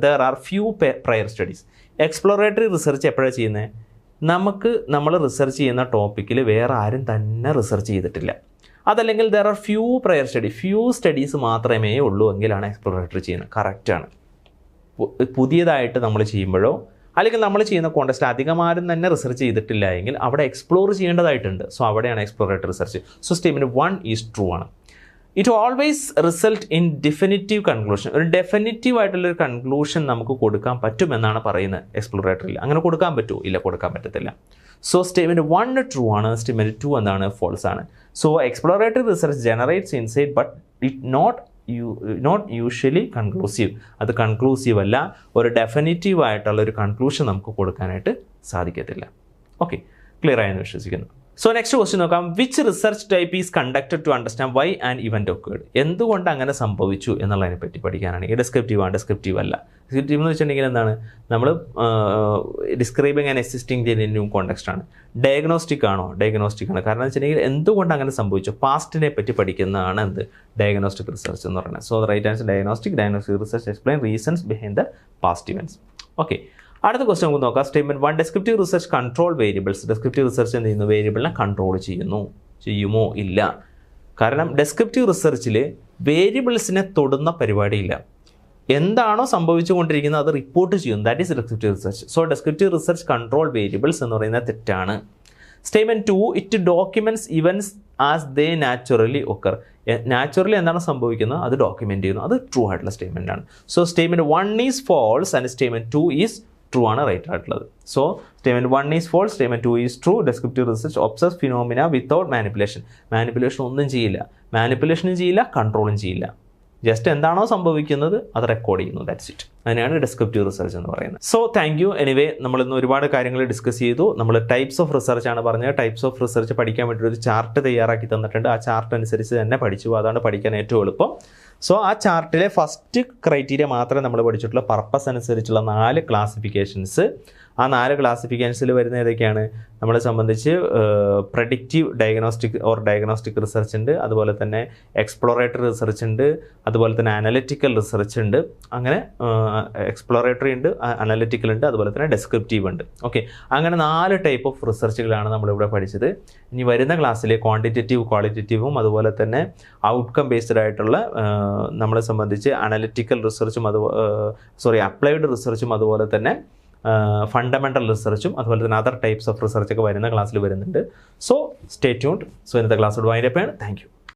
there are few prior studies. Exploratory research എപ്പോഴാണ് ചെയ്യുന്നത്? നമ്മൾ റിസർച്ച് ചെയ്യുന്ന ടോപ്പിക്കിൽ വേറെ ആരും തന്നെ റിസർച്ച് ചെയ്തിട്ടില്ല. അതല്ലെങ്കിൽ ദർ ആർ ഫ്യൂ സ്റ്റഡീസ് മാത്രമേ ഉള്ളൂ എങ്കിലാണ് എക്സ്പ്ലോറേറ്ററി ചെയ്യുന്നത്. കറക്റ്റാണ്. പുതിയതായിട്ട് നമ്മൾ ചെയ്യുമ്പോഴോ അല്ലെങ്കിൽ നമ്മൾ ചെയ്യുന്ന കോണ്ടസ്റ്റിൽ അധികമാരും തന്നെ റിസർച്ച് ചെയ്തിട്ടില്ല എങ്കിൽ അവിടെ എക്സ്പ്ലോർ ചെയ്യേണ്ടതായിട്ടുണ്ട്. സോ അവിടെയാണ് exploratory research. So statement 1 is true ആണ്. It always result in definitive conclusion. ഒരു ഡെഫിനിറ്റീവ് ആയിട്ടുള്ളൊരു കൺക്ലൂഷൻ നമുക്ക് കൊടുക്കാൻ പറ്റുമെന്നാണ് പറയുന്നത് എക്സ്പ്ലോറേറ്ററിയിൽ. അങ്ങനെ കൊടുക്കാൻ പറ്റുമോ? ഇല്ല, കൊടുക്കാൻ പറ്റത്തില്ല. സോ സ്റ്റേറ്റ്മെൻറ്റ് 1 ട്രൂ ആണ്, സ്റ്റേറ്റ്മെൻറ്റ് 2 എന്താണ്? ഫോൾസ് ആണ്. So exploratory research generates insight but not usually conclusive. അത് കൺക്ലൂസീവ് അല്ല, ഒരു ഡെഫിനിറ്റീവ് ആയിട്ടുള്ള ഒരു കൺക്ലൂഷൻ നമുക്ക് കൊടുക്കാനായിട്ട് സാധിക്കത്തില്ല. ഓക്കെ, ക്ലിയർ ആയെന്ന് വിശ്വസിക്കുന്നു. സോ നെക്സ്റ്റ് ക്വസ്റ്റ്യൻ നോക്കാം. Which research type is conducted to understand why an event occurred? എന്തുകൊണ്ട് അങ്ങനെ സംഭവിച്ചു എന്നുള്ളതിനെ പറ്റി പഠിക്കാനാണ്. ഈ ഡിസ്ക്രിപ്റ്റീവ് ആണ്. ഡിസ്ക്രിപ്റ്റീവ് അല്ല. ഡിസ്ക്രിപ്റ്റീവ് എന്ന് വെച്ചിട്ടുണ്ടെങ്കിൽ എന്താണ്? നമ്മൾ describing and existing the new context ആണ്. ഡയഗ്നോസ്റ്റിക് ആണോ? ഡയഗ്നോസ്റ്റിക് ആണ്. കാരണം എന്ന് വെച്ചിട്ടുണ്ടെങ്കിൽ എന്തുകൊണ്ട് അങ്ങനെ സംഭവിച്ചു, പാസ്റ്റിനെ പറ്റി പഠിക്കുന്നതാണ് എന്ത്? ഡയഗ്നോസ്റ്റിക് റിസർച്ച് എന്ന് പറയുന്നത്. So right answer diagnostic research explain reasons behind the past events. Okay, അടുത്ത ക്വസ്റ്റ്യൻ നമുക്ക് നോക്കാം. Statement 1 descriptive research control variables. Descriptive research എന്ത് ചെയ്യുന്നു? വേരിയബിളിനെ കൺട്രോൾ ചെയ്യുമോ? ഇല്ല. കാരണം ഡെസ്ക്രിപ്റ്റീവ് റിസർച്ചിൽ വേരിയബിൾസിനെ തൊടുന്ന പരിപാടിയില്ല. എന്താണോ സംഭവിച്ചുകൊണ്ടിരിക്കുന്നത് അത് റിപ്പോർട്ട് ചെയ്യും. That is descriptive research. So descriptive research control variables എന്ന് പറയുന്നത് തെറ്റാണ്. Statement 2 it documents events as they naturally occur. Naturally എന്താണ് സംഭവിക്കുന്നത് അത് ഡോക്യുമെൻറ്റ് ചെയ്യുന്നു. അത് ട്രൂ ആയിട്ടുള്ള സ്റ്റേറ്റ്മെൻ്റ് ആണ്. So statement 1 is false and statement 2 is true ആണ്, റൈറ്റ് ആയിട്ടുള്ളത്. So statement 1 is false, statement 2 is true. Descriptive research observes phenomena without manipulation. Manipulation ഒന്നും ചെയ്യില്ല. മാനിപ്പുലേഷനും ചെയ്യില്ല, കൺട്രോളും ചെയ്യില്ല. ജസ്റ്റ് എന്താണോ സംഭവിക്കുന്നത് അത് റെക്കോർഡ് ചെയ്യുന്നു. That's it. അതിനാണ് ഡെസ്ക്രിപ്റ്റീവ് റിസർച്ച് എന്ന് പറയുന്നത്. So thank you. എനിവേ നമ്മളിന്ന് ഒരുപാട് കാര്യങ്ങൾ ഡിസ്കസ് ചെയ്തു. നമ്മൾ ടൈപ്സ് ഓഫ് റിസർച്ച് ആണ് പറഞ്ഞത്. ടൈപ്സ് ഓഫ് റിസർച്ച് പഠിക്കാൻ വേണ്ടി ഒരു ചാർട്ട് തയ്യാറാക്കി തന്നിട്ടുണ്ട്. ആ ചാർട്ട് അനുസരിച്ച് തന്നെ പഠിച്ചു. അതാണ് പഠിക്കാൻ ഏറ്റവും എളുപ്പം. സോ ആ ചാർട്ടിലെ ഫസ്റ്റ് ക്രൈറ്റീരിയ മാത്രമേ നമ്മൾ പഠിച്ചിട്ടുള്ള പർപ്പസ് അനുസരിച്ചുള്ള 4 ക്ലാസിഫിക്കേഷൻസ്. ആ 4 ക്ലാസിഫിക്കേഷൻസിൽ വരുന്ന ഏതൊക്കെയാണ്? നമ്മളെ സംബന്ധിച്ച് പ്രഡിക്റ്റീവ് ഡയഗ്നോസ്റ്റിക് റിസർച്ച് ഉണ്ട്, അതുപോലെ തന്നെ എക്സ്പ്ലോറേറ്ററി റിസർച്ച് ഉണ്ട്, അതുപോലെ തന്നെ അനലിറ്റിക്കൽ റിസർച്ച് ഉണ്ട്. അങ്ങനെ എക്സ്പ്ലോറേറ്ററി ഉണ്ട്, അനലിറ്റിക്കൽ ഉണ്ട്, അതുപോലെ തന്നെ ഡെസ്ക്രിപ്റ്റീവ് ഉണ്ട്. ഓക്കെ, അങ്ങനെ 4 ടൈപ്പ് ഓഫ് റിസർച്ചുകളാണ് നമ്മളിവിടെ പഠിച്ചത്. ഇനി വരുന്ന ക്ലാസ്സിൽ ക്വാണ്ടിറ്റേറ്റീവ്, ക്വാളിറ്റേറ്റീവും അതുപോലെ തന്നെ ഔട്ട്കം ബേസ്ഡ് ആയിട്ടുള്ള നമ്മളെ സംബന്ധിച്ച് അനലിറ്റിക്കൽ റിസർച്ചും അപ്ലൈഡ് റിസർച്ചും അതുപോലെ തന്നെ ഫണ്ടമെൻ്റൽ റിസർച്ചും അതുപോലെ തന്നെ അതർ ടൈപ്സ് ഓഫ് റിസർച്ചൊക്കെ വരുന്ന ക്ലാസ്സിൽ വരുന്നുണ്ട്. So stay tuned. സോ ഇന്നത്തെ ക്ലാസ് വൈൻഡപ്പ് ആണ്. Thank you.